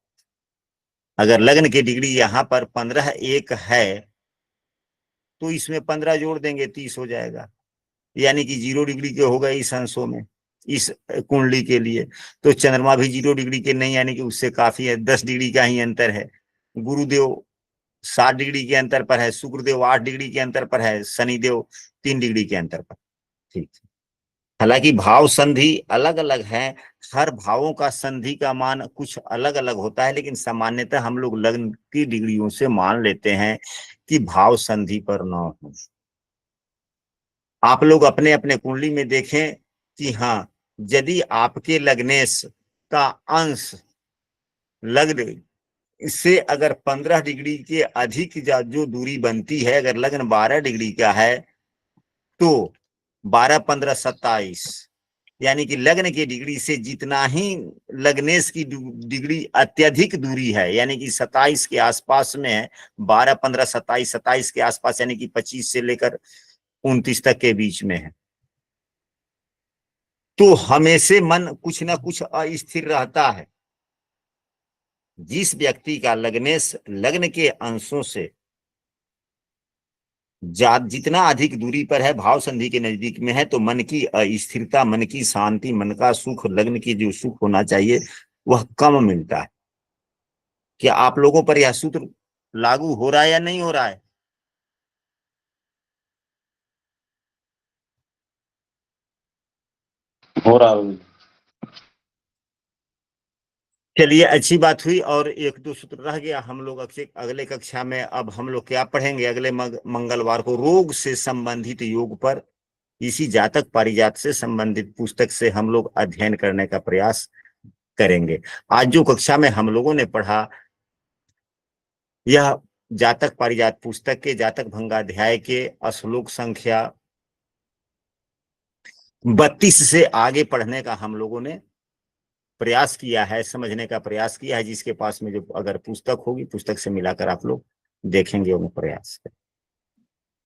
अगर लग्न की डिग्री यहां पर 15 एक है तो इसमें 15 जोड़ देंगे 30 हो जाएगा, यानी कि 0 डिग्री के हो गए इस अंशों में, इस कुंडली के लिए। तो चंद्रमा भी 0 डिग्री के नहीं, यानी कि उससे काफी है, 10 डिग्री का ही अंतर है। गुरुदेव 7 डिग्री के अंतर पर है, शुक्रदेव 8 डिग्री के अंतर पर है, शनिदेव 3 डिग्री के अंतर पर। ठीक। हालांकि भाव संधि अलग अलग है, हर भावों का संधि का मान कुछ अलग अलग होता है, लेकिन सामान्यतः हम लोग लग्न की डिग्रियों से मान लेते हैं कि भाव संधि पर न हो। आप लोग अपने अपने कुंडली में देखें कि हाँ, यदि आपके लग्नेश का अंश लग्न इससे अगर 15 डिग्री के अधिक जो दूरी बनती है, अगर लग्न 12 डिग्री का है तो 12 15 27, यानी कि लग्न की डिग्री से जितना ही लग्नेश की डिग्री अत्यधिक दूरी है, यानी कि 27 के आसपास में है, 12 15 27 27 के आसपास, यानी कि 25 से लेकर 29 तक के बीच में है, तो हमेशा मन कुछ ना कुछ अस्थिर रहता है। जिस व्यक्ति का लग्नेश लग्न के अंशों से जितना अधिक दूरी पर है, भाव संधि के नजदीक में है, तो मन की अस्थिरता, मन की शांति, मन का सुख, लग्न की जो सुख होना चाहिए वह कम मिलता है। क्या आप लोगों पर यह सूत्र लागू हो रहा है या नहीं हो रहा है? हो रहा है। चलिए, अच्छी बात हुई। और एक दो सूत्र रह गया, हम लोग अगले कक्षा में अब हम लोग क्या पढ़ेंगे? अगले मंगलवार को रोग से संबंधित योग पर इसी जातक पारिजात से संबंधित पुस्तक से हम लोग अध्ययन करने का प्रयास करेंगे। आज जो कक्षा में हम लोगों ने पढ़ा, यह जातक पारिजात पुस्तक के जातक भंगाध्याय के श्लोक संख्या 32 से आगे पढ़ने का हम लोगों ने प्रयास किया है, समझने का प्रयास किया है। जिसके पास में जो अगर पुस्तक होगी, पुस्तक से मिलाकर आप लोग देखेंगे, वो प्रयास करें।